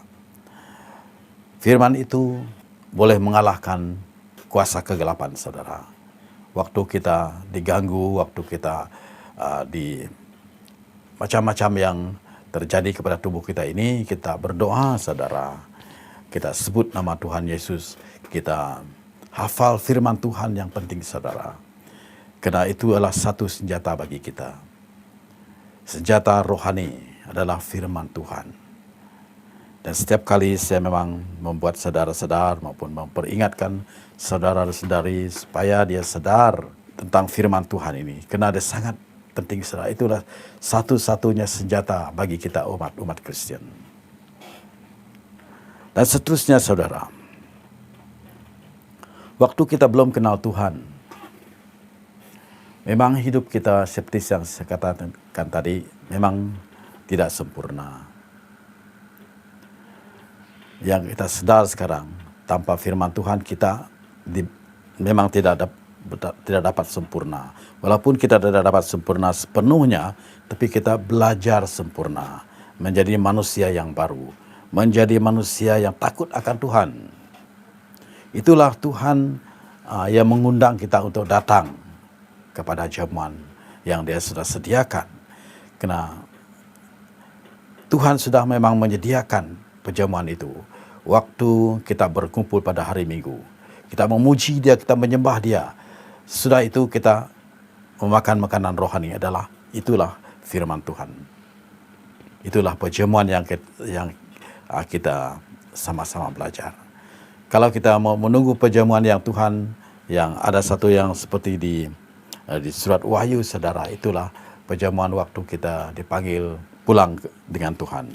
Firman itu boleh mengalahkan kuasa kegelapan, saudara. Waktu kita diganggu, waktu kita di macam-macam yang terjadi kepada tubuh kita ini, kita berdoa, saudara. Kita sebut nama Tuhan Yesus. Kita hafal firman Tuhan yang penting, saudara. Karena itu adalah satu senjata bagi kita. Senjata rohani adalah firman Tuhan. Dan setiap kali saya memang membuat saudara-saudara maupun memperingatkan saudara-saudari supaya dia sadar tentang firman Tuhan ini. Karena dia sangat penting, saudara. Itulah satu-satunya senjata bagi kita umat Kristen. Dan seterusnya, saudara. Waktu kita belum kenal Tuhan, memang hidup kita seperti yang saya katakan tadi, memang tidak sempurna. Yang kita sadar sekarang, tanpa firman Tuhan kita memang tidak dapat sempurna. Walaupun kita tidak dapat sempurna sepenuhnya, tapi kita belajar sempurna. Menjadi manusia yang baru. Menjadi manusia yang takut akan Tuhan. Itulah Tuhan yang mengundang kita untuk datang kepada jamuan yang Dia sudah sediakan. Karena Tuhan sudah memang menyediakan perjamuan itu. Waktu kita berkumpul pada hari Minggu, kita memuji Dia, kita menyembah Dia. Sudah itu kita memakan makanan rohani itulah firman Tuhan. Itulah perjamuan yang kita sama-sama belajar. Kalau kita mau menunggu perjamuan yang Tuhan, yang ada satu yang seperti di surat Wahyu, saudara, itulah perjamuan waktu kita dipanggil pulang dengan Tuhan.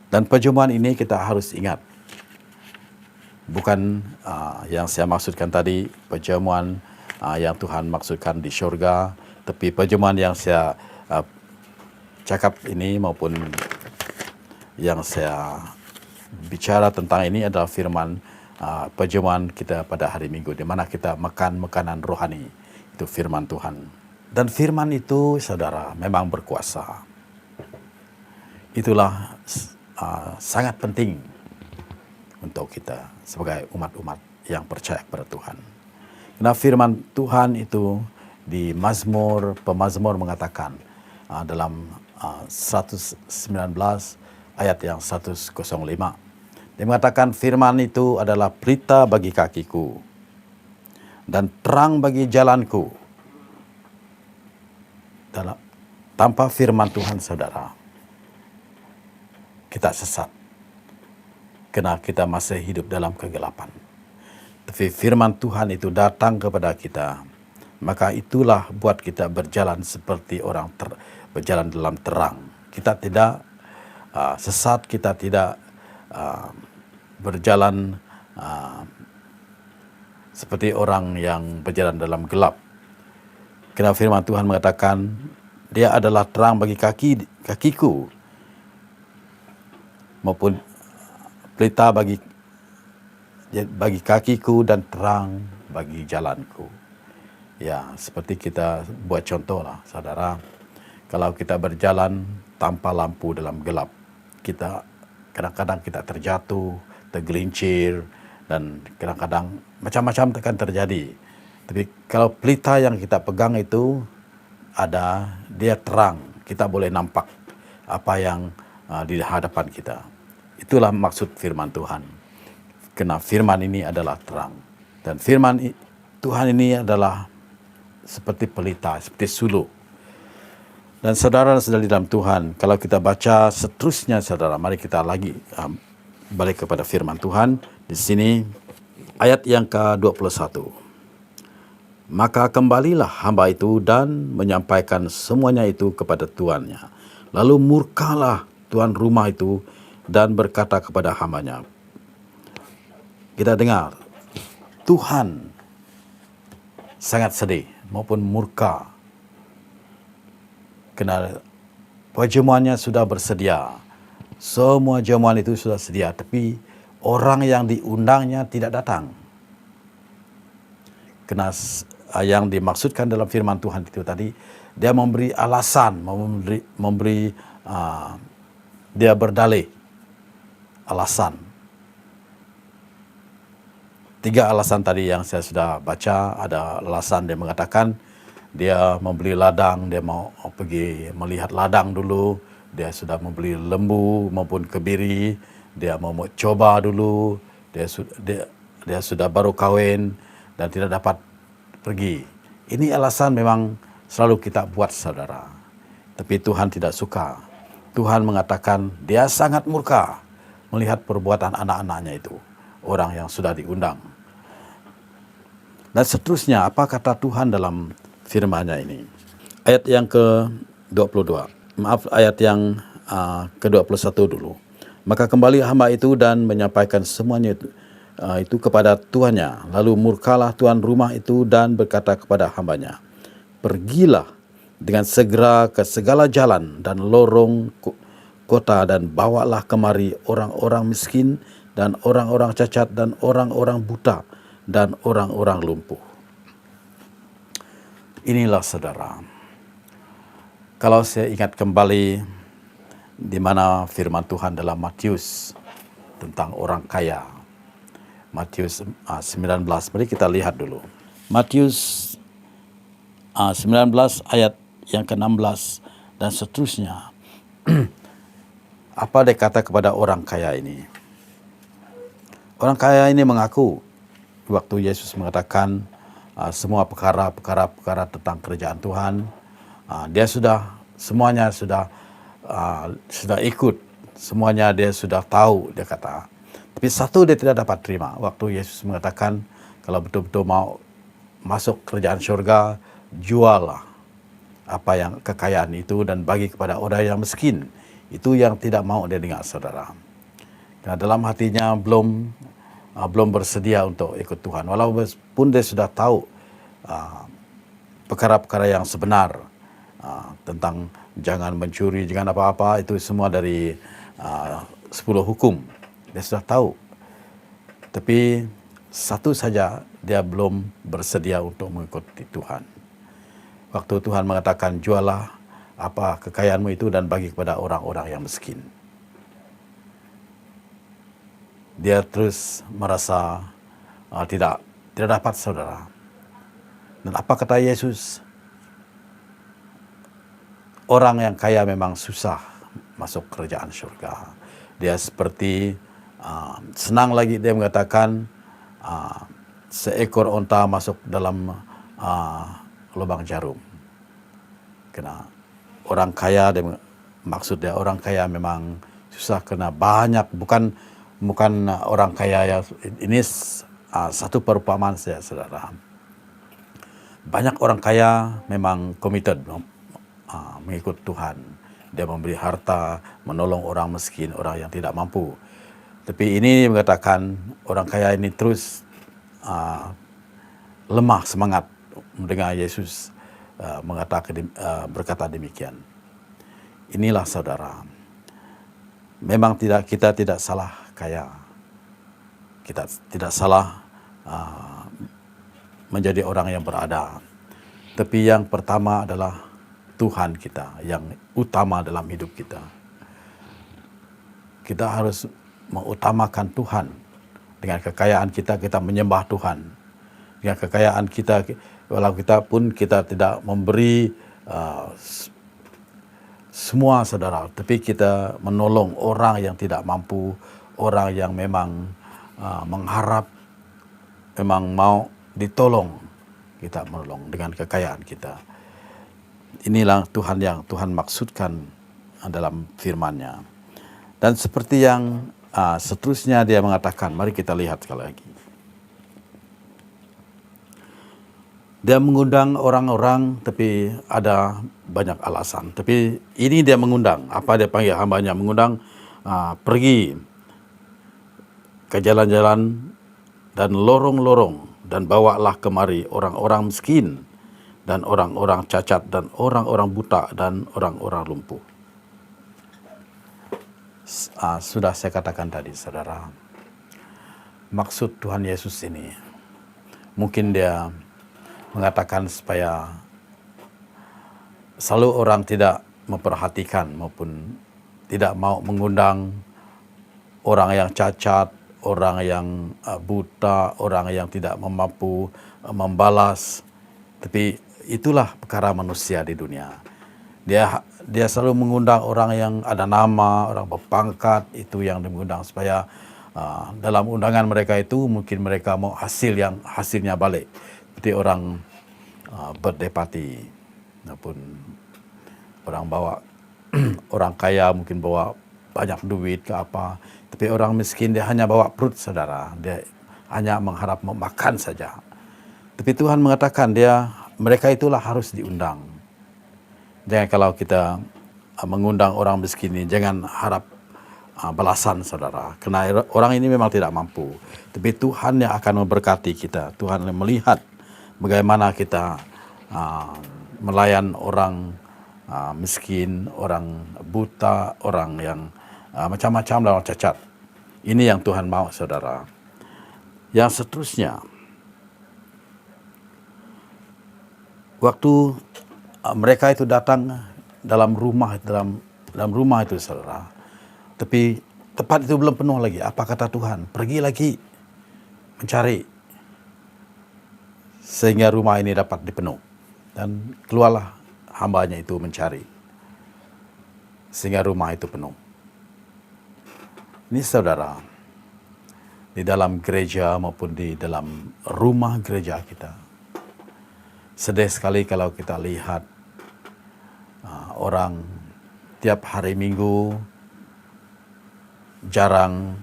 Dan perjamuan ini kita harus ingat. Bukan yang saya maksudkan tadi, perjamuan yang Tuhan maksudkan di syurga, tapi perjamuan yang saya cakap ini maupun yang saya bicara tentang ini adalah firman perjamuan kita pada hari Minggu, di mana kita makan makanan rohani. Itu firman Tuhan. Dan firman itu, saudara, memang berkuasa. Itulah sangat penting untuk kita sebagai umat-umat yang percaya kepada Tuhan. Karena firman Tuhan itu di pemazmur mengatakan dalam 119 ayat yang 105. Dia mengatakan firman itu adalah pelita bagi kakiku dan terang bagi jalanku. Tanpa firman Tuhan, saudara, kita sesat. Karena kita masih hidup dalam kegelapan. Tapi firman Tuhan itu datang kepada kita. Maka itulah buat kita berjalan seperti orang berjalan dalam terang. Kita tidak sesat, kita tidak berjalan seperti orang yang berjalan dalam gelap. Karena firman Tuhan mengatakan, Dia adalah terang bagi kakiku, maupun pelita bagi kakiku dan terang bagi jalanku. Ya, seperti kita buat contoh lah, saudara. Kalau kita berjalan tanpa lampu dalam gelap, kita kadang-kadang kita terjatuh, tergelincir, dan kadang-kadang macam-macam akan terjadi. Tapi kalau pelita yang kita pegang itu dia terang, kita boleh nampak apa yang di hadapan kita. Itulah maksud firman Tuhan. Karena firman ini adalah terang. Dan firman Tuhan ini adalah seperti pelita, seperti suluk. Dan saudara-saudara di dalam Tuhan, kalau kita baca seterusnya, saudara, mari kita lagi balik kepada firman Tuhan. Di sini ayat yang ke-21. Maka kembalilah hamba itu dan menyampaikan semuanya itu kepada tuannya. Lalu murkalah tuan rumah itu dan berkata kepada hambanya, kita dengar Tuhan sangat sedih maupun murka kerana perjamuannya sudah bersedia. Semua jamuan itu sudah sedia, tapi orang yang diundangnya tidak datang. Kerana yang dimaksudkan dalam firman Tuhan itu tadi, dia memberi alasan, memberi dia berdalih alasan. 3 alasan tadi yang saya sudah baca. Ada alasan dia mengatakan dia membeli ladang, dia mau pergi melihat ladang dulu, dia sudah membeli lembu maupun kebiri, dia mau coba dulu, dia sudah baru kahwin dan tidak dapat pergi. Ini alasan memang selalu kita buat, saudara. Tapi Tuhan tidak suka. Tuhan mengatakan dia sangat murka melihat perbuatan anak-anaknya itu, orang yang sudah diundang. Dan seterusnya, apa kata Tuhan dalam firman-Nya ini? Ayat yang ke-22. Maaf, ayat yang ke-21 dulu. Maka kembali hamba itu dan menyampaikan semuanya itu kepada tuannya. Lalu murkalah tuan rumah itu dan berkata kepada hambanya, pergilah dengan segera ke segala jalan dan lorong kota dan bawalah kemari orang-orang miskin dan orang-orang cacat dan orang-orang buta dan orang-orang lumpuh. Inilah, saudara, kalau saya ingat kembali di mana firman Tuhan dalam Matius tentang orang kaya. Matius 19, mari kita lihat dulu. Matius 19 ayat yang ke-16 dan seterusnya. Apa dia kata kepada orang kaya ini? Orang kaya ini mengaku waktu Yesus mengatakan semua perkara tentang kerajaan Tuhan, dia semuanya sudah ikut, semuanya dia sudah tahu, dia kata. Tapi satu dia tidak dapat terima waktu Yesus mengatakan kalau betul-betul mau masuk kerajaan syurga, jualah apa yang kekayaan itu dan bagi kepada orang yang miskin. Itu yang tidak mau dia dengar, saudara. Karena dalam hatinya belum bersedia untuk ikut Tuhan. Walaupun dia sudah tahu perkara-perkara yang sebenar tentang jangan mencuri, jangan apa-apa, itu semua dari 10 hukum. Dia sudah tahu. Tapi satu saja dia belum bersedia untuk mengikuti Tuhan. Waktu Tuhan mengatakan jualah apa kekayaanmu itu dan bagi kepada orang-orang yang miskin. Dia terus merasa tidak dapat, saudara. Dan apa kata Yesus? Orang yang kaya memang susah masuk kerajaan syurga. Dia seperti senang lagi dia mengatakan seekor onta masuk dalam lubang jarum. Kena orang kaya, maksud dia orang kaya memang susah kena banyak, bukan orang kaya yang ini satu perumpamaan saya, saudara. Banyak orang kaya memang committed mengikut Tuhan. Dia memberi harta, menolong orang miskin, orang yang tidak mampu. Tapi ini mengatakan orang kaya ini terus lemah semangat mendengar Yesus berkata demikian. Inilah, saudara, memang kita tidak salah kaya. Kita tidak salah menjadi orang yang berada. Tapi yang pertama adalah Tuhan kita yang utama dalam hidup kita. Kita harus mengutamakan Tuhan. Dengan kekayaan kita menyembah Tuhan. Dengan kekayaan kita, walau kita tidak memberi semua, saudara, tapi kita menolong orang yang tidak mampu, orang yang memang mengharap, memang mau ditolong, kita menolong dengan kekayaan kita. Inilah Tuhan yang Tuhan maksudkan dalam firman-Nya. Dan seperti yang seterusnya dia mengatakan, mari kita lihat sekali lagi. Dia mengundang orang-orang, tapi ada banyak alasan. Tapi ini dia mengundang. Apa dia panggil hambanya? Mengundang pergi ke jalan-jalan dan lorong-lorong, dan bawalah kemari orang-orang miskin dan orang-orang cacat dan orang-orang buta dan orang-orang lumpuh. Sudah saya katakan tadi, saudara, maksud Tuhan Yesus ini mungkin dia mengatakan supaya selalu orang tidak memperhatikan maupun tidak mau mengundang orang yang cacat, orang yang buta, orang yang tidak mampu membalas. Tapi itulah perkara manusia di dunia. Dia selalu mengundang orang yang ada nama, orang berpangkat, itu yang mengundang supaya dalam undangan mereka itu mungkin mereka mau hasilnya balik. Seperti orang berdepati, ataupun orang bawa orang kaya mungkin bawa banyak duit ke apa, tapi orang miskin dia hanya bawa perut, saudara. Dia hanya mengharap memakan saja. Tapi Tuhan mengatakan mereka itulah harus diundang. Jangan kalau kita mengundang orang miskin ini, jangan harap balasan, saudara. Karena orang ini memang tidak mampu. Tapi Tuhan yang akan memberkati kita. Tuhan yang melihat bagaimana kita melayan orang miskin, orang buta, orang yang macam-macam dan orang cacat. Ini yang Tuhan mau, saudara. Yang seterusnya, waktu mereka itu datang dalam rumah itu, saudara. Tapi tempat itu belum penuh lagi. Apa kata Tuhan? Pergi lagi mencari sehingga rumah ini dapat dipenuh. Dan keluarlah hambanya itu mencari sehingga rumah itu penuh. Ini, saudara, di dalam gereja maupun di dalam rumah gereja kita, sedih sekali kalau kita lihat orang tiap hari Minggu jarang,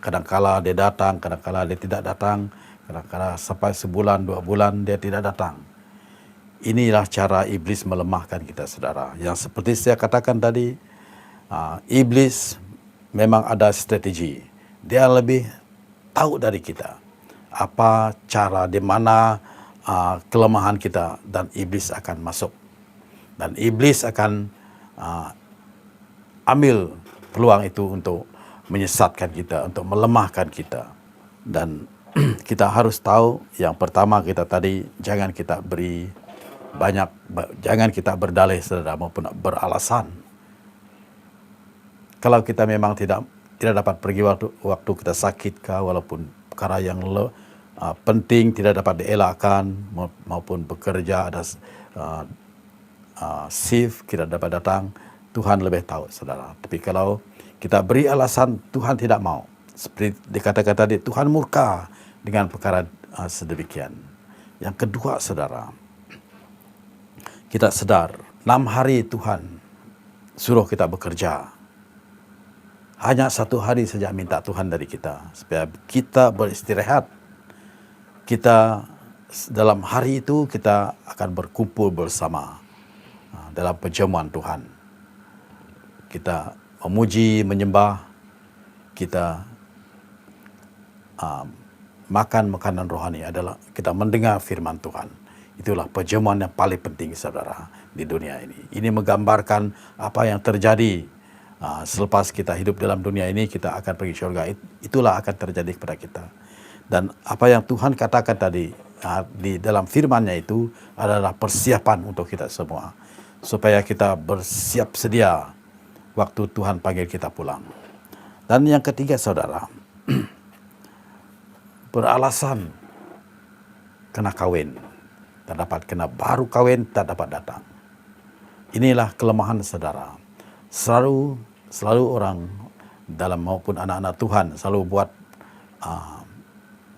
kadangkala dia datang, kadangkala dia tidak datang, kadangkala sampai sebulan, 2 bulan dia tidak datang. Inilah cara iblis melemahkan kita, saudara. Yang seperti saya katakan tadi, iblis memang ada strategi. Dia lebih tahu dari kita apa cara, di mana kelemahan kita, dan iblis akan masuk. Dan iblis akan ambil peluang itu untuk menyesatkan kita, untuk melemahkan kita. Dan kita harus tahu, yang pertama kita tadi, jangan kita jangan kita berdalih, saudara, maupun beralasan. Kalau kita memang tidak dapat pergi waktu kita sakit walaupun perkara yang penting tidak dapat dielakkan, maupun bekerja ada shift kita dapat datang, Tuhan lebih tahu, saudara. Tapi kalau kita beri alasan, Tuhan tidak mau. Seperti dikatakan tadi, Tuhan murka dengan perkara sedemikian. Yang kedua, saudara, kita sadar 6 hari Tuhan suruh kita bekerja. Hanya 1 hari saja minta Tuhan dari kita, supaya kita beristirahat. Kita dalam hari itu kita akan berkumpul bersama dalam perjamuan Tuhan. Kita memuji, menyembah, kita makan makanan rohani, adalah kita mendengar firman Tuhan. Itulah perjamuan yang paling penting, saudara, di dunia ini. Ini menggambarkan apa yang terjadi selepas kita hidup dalam dunia ini, kita akan pergi surga. Itulah akan terjadi kepada kita. Dan apa yang Tuhan katakan tadi di dalam firman-Nya itu adalah persiapan untuk kita semua, supaya kita bersiap sedia waktu Tuhan panggil kita pulang. Dan yang ketiga, saudara, beralasan kena kawin, tak dapat, kena baru kawin, tak dapat datang. Inilah kelemahan, saudara. Selalu orang dalam maupun anak-anak Tuhan selalu buat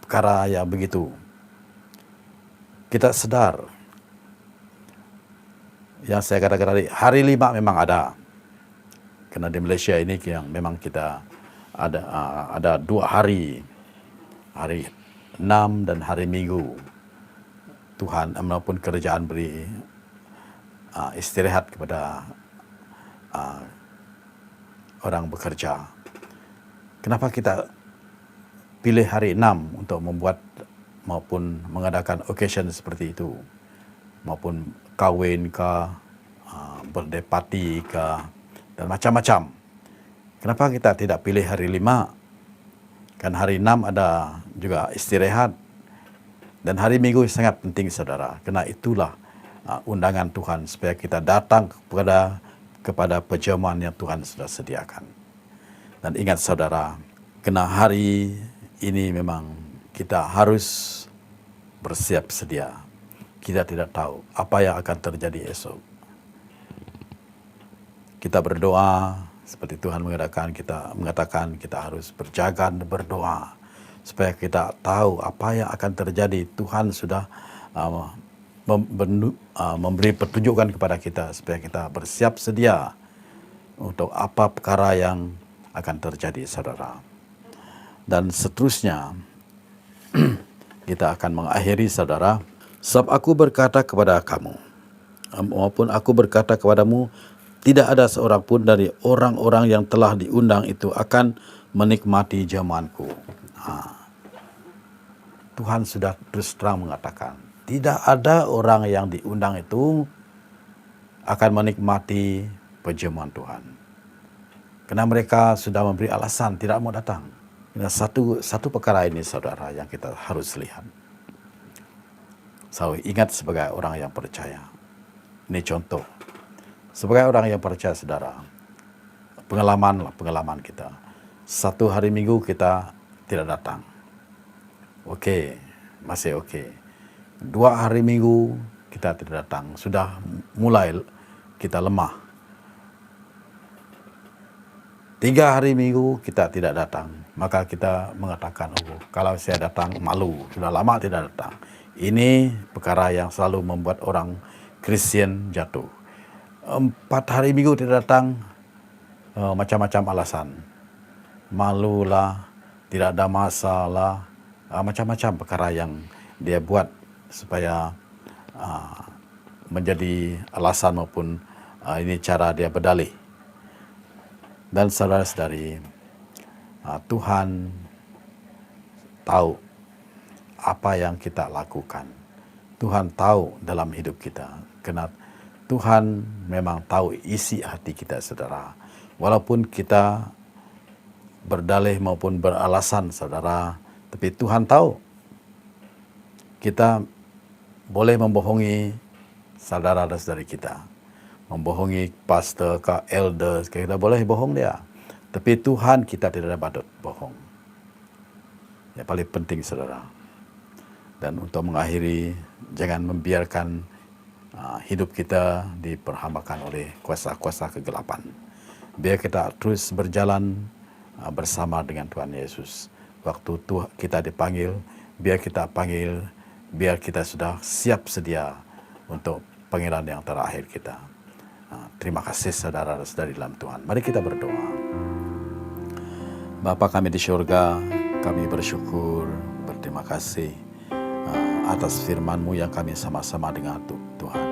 perkara yang begitu. Kita sadar, yang saya katakan tadi, hari 5 memang ada. Karena di Malaysia ini yang memang kita ada 2 hari, hari 6 dan hari Minggu. Tuhan maupun kerajaan beri istirahat kepada orang bekerja. Kenapa kita pilih hari 6 untuk membuat maupun mengadakan occasion seperti itu, maupun kawin ke, birthday party ke, dan macam-macam. Kenapa kita tidak pilih hari 5? Kan hari 6 ada juga istirahat. Dan hari Minggu sangat penting, saudara. Karena itulah undangan Tuhan supaya kita datang kepada perjamuan yang Tuhan sudah sediakan. Dan ingat, saudara, kena hari ini memang kita harus bersiap sedia. Kita tidak tahu apa yang akan terjadi esok. Kita berdoa seperti Tuhan mengatakan kita harus berjaga dan berdoa supaya kita tahu apa yang akan terjadi. Tuhan sudah memberi petunjukan kepada kita supaya kita bersiap sedia untuk apa perkara yang akan terjadi, saudara. Dan seterusnya kita akan mengakhiri, saudara. Sebab aku berkata kepada kamu, maupun aku berkata kepadamu, tidak ada seorang pun dari orang-orang yang telah diundang itu akan menikmati jamuanku. Tuhan sudah terus terang mengatakan, tidak ada orang yang diundang itu akan menikmati perjamuan Tuhan. Karena mereka sudah memberi alasan tidak mau datang. Nah, satu perkara ini, saudara, yang kita harus lihat. Selalu ingat sebagai orang yang percaya. Ini contoh. Sebagai orang yang percaya, saudara, pengalaman kita. Satu hari Minggu kita tidak datang. Oke, masih oke. 2 hari Minggu kita tidak datang. Sudah mulai kita lemah. 3 hari Minggu kita tidak datang. Maka kita mengatakan, oh, kalau saya datang malu. Sudah lama tidak datang. Ini perkara yang selalu membuat orang Kristen jatuh. 4 hari Minggu tidak datang, macam-macam alasan. Malulah, tidak ada masalah, macam-macam perkara yang dia buat supaya menjadi alasan maupun ini cara dia berdalih. Dan saudara-saudari, Tuhan tahu apa yang kita lakukan. Tuhan tahu dalam hidup kita. Karena Tuhan memang tahu isi hati kita, saudara. Walaupun kita berdalih maupun beralasan, saudara, tapi Tuhan tahu kita boleh membohongi saudara dan saudari kita. Membohongi pastor ke elders, kita boleh bohong dia. Tapi Tuhan kita tidak patut bohong. Yang paling penting, saudara. Dan untuk mengakhiri, jangan membiarkan hidup kita diperhambakan oleh kuasa-kuasa kegelapan. Biar kita terus berjalan bersama dengan Tuhan Yesus. Waktu kita dipanggil, biar kita panggil, biar kita sudah siap sedia untuk panggilan yang terakhir kita. Terima kasih, saudara-saudari dalam Tuhan. Mari kita berdoa. Bapa kami di surga, kami bersyukur, berterima kasih atas firman-Mu yang kami sama-sama dengar, Tuhan.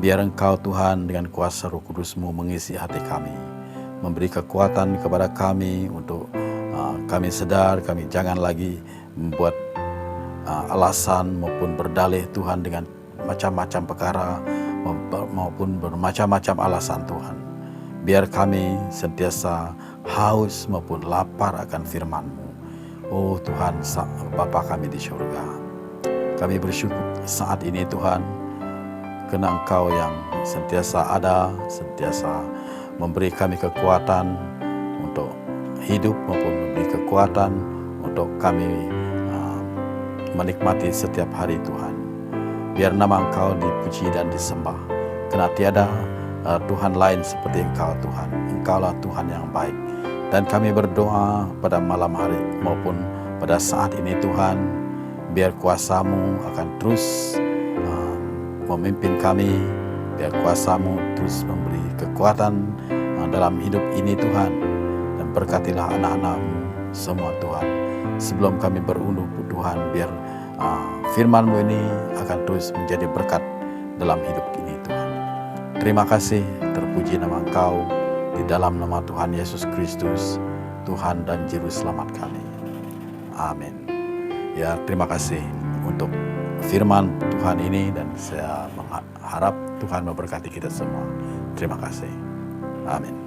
Biar Engkau, Tuhan, dengan kuasa Roh Kudus-Mu mengisi hati kami, memberi kekuatan kepada kami untuk kami sadar, kami jangan lagi membuat alasan maupun berdalih, Tuhan, dengan macam-macam perkara maupun bermacam-macam alasan, Tuhan. Biar kami sentiasa haus maupun lapar akan firman-Mu. Oh Tuhan, Bapa kami di surga, kami bersyukur saat ini, Tuhan, karena Engkau yang sentiasa ada, sentiasa memberi kami kekuatan untuk hidup maupun memberi kekuatan untuk kami menikmati setiap hari, Tuhan. Biar nama Engkau dipuji dan disembah, karena tiada Tuhan lain seperti Engkau, Tuhan. Engkaulah Tuhan yang baik. Dan kami berdoa pada malam hari maupun pada saat ini, Tuhan, biar kuasa-Mu akan terus memimpin kami, biar kuasa-Mu terus memberi kekuatan dalam hidup ini, Tuhan. Dan berkatilah anak-anak-Mu semua, Tuhan. Sebelum kami berundur, Tuhan, biar firman-Mu ini akan terus menjadi berkat dalam hidup ini, Tuhan. Terima kasih, terpuji nama Engkau, di dalam nama Tuhan Yesus Kristus, Tuhan dan Juru Selamat kami. Amin. Ya, terima kasih untuk firman Tuhan ini, dan saya harap Tuhan memberkati kita semua. Terima kasih. Amin.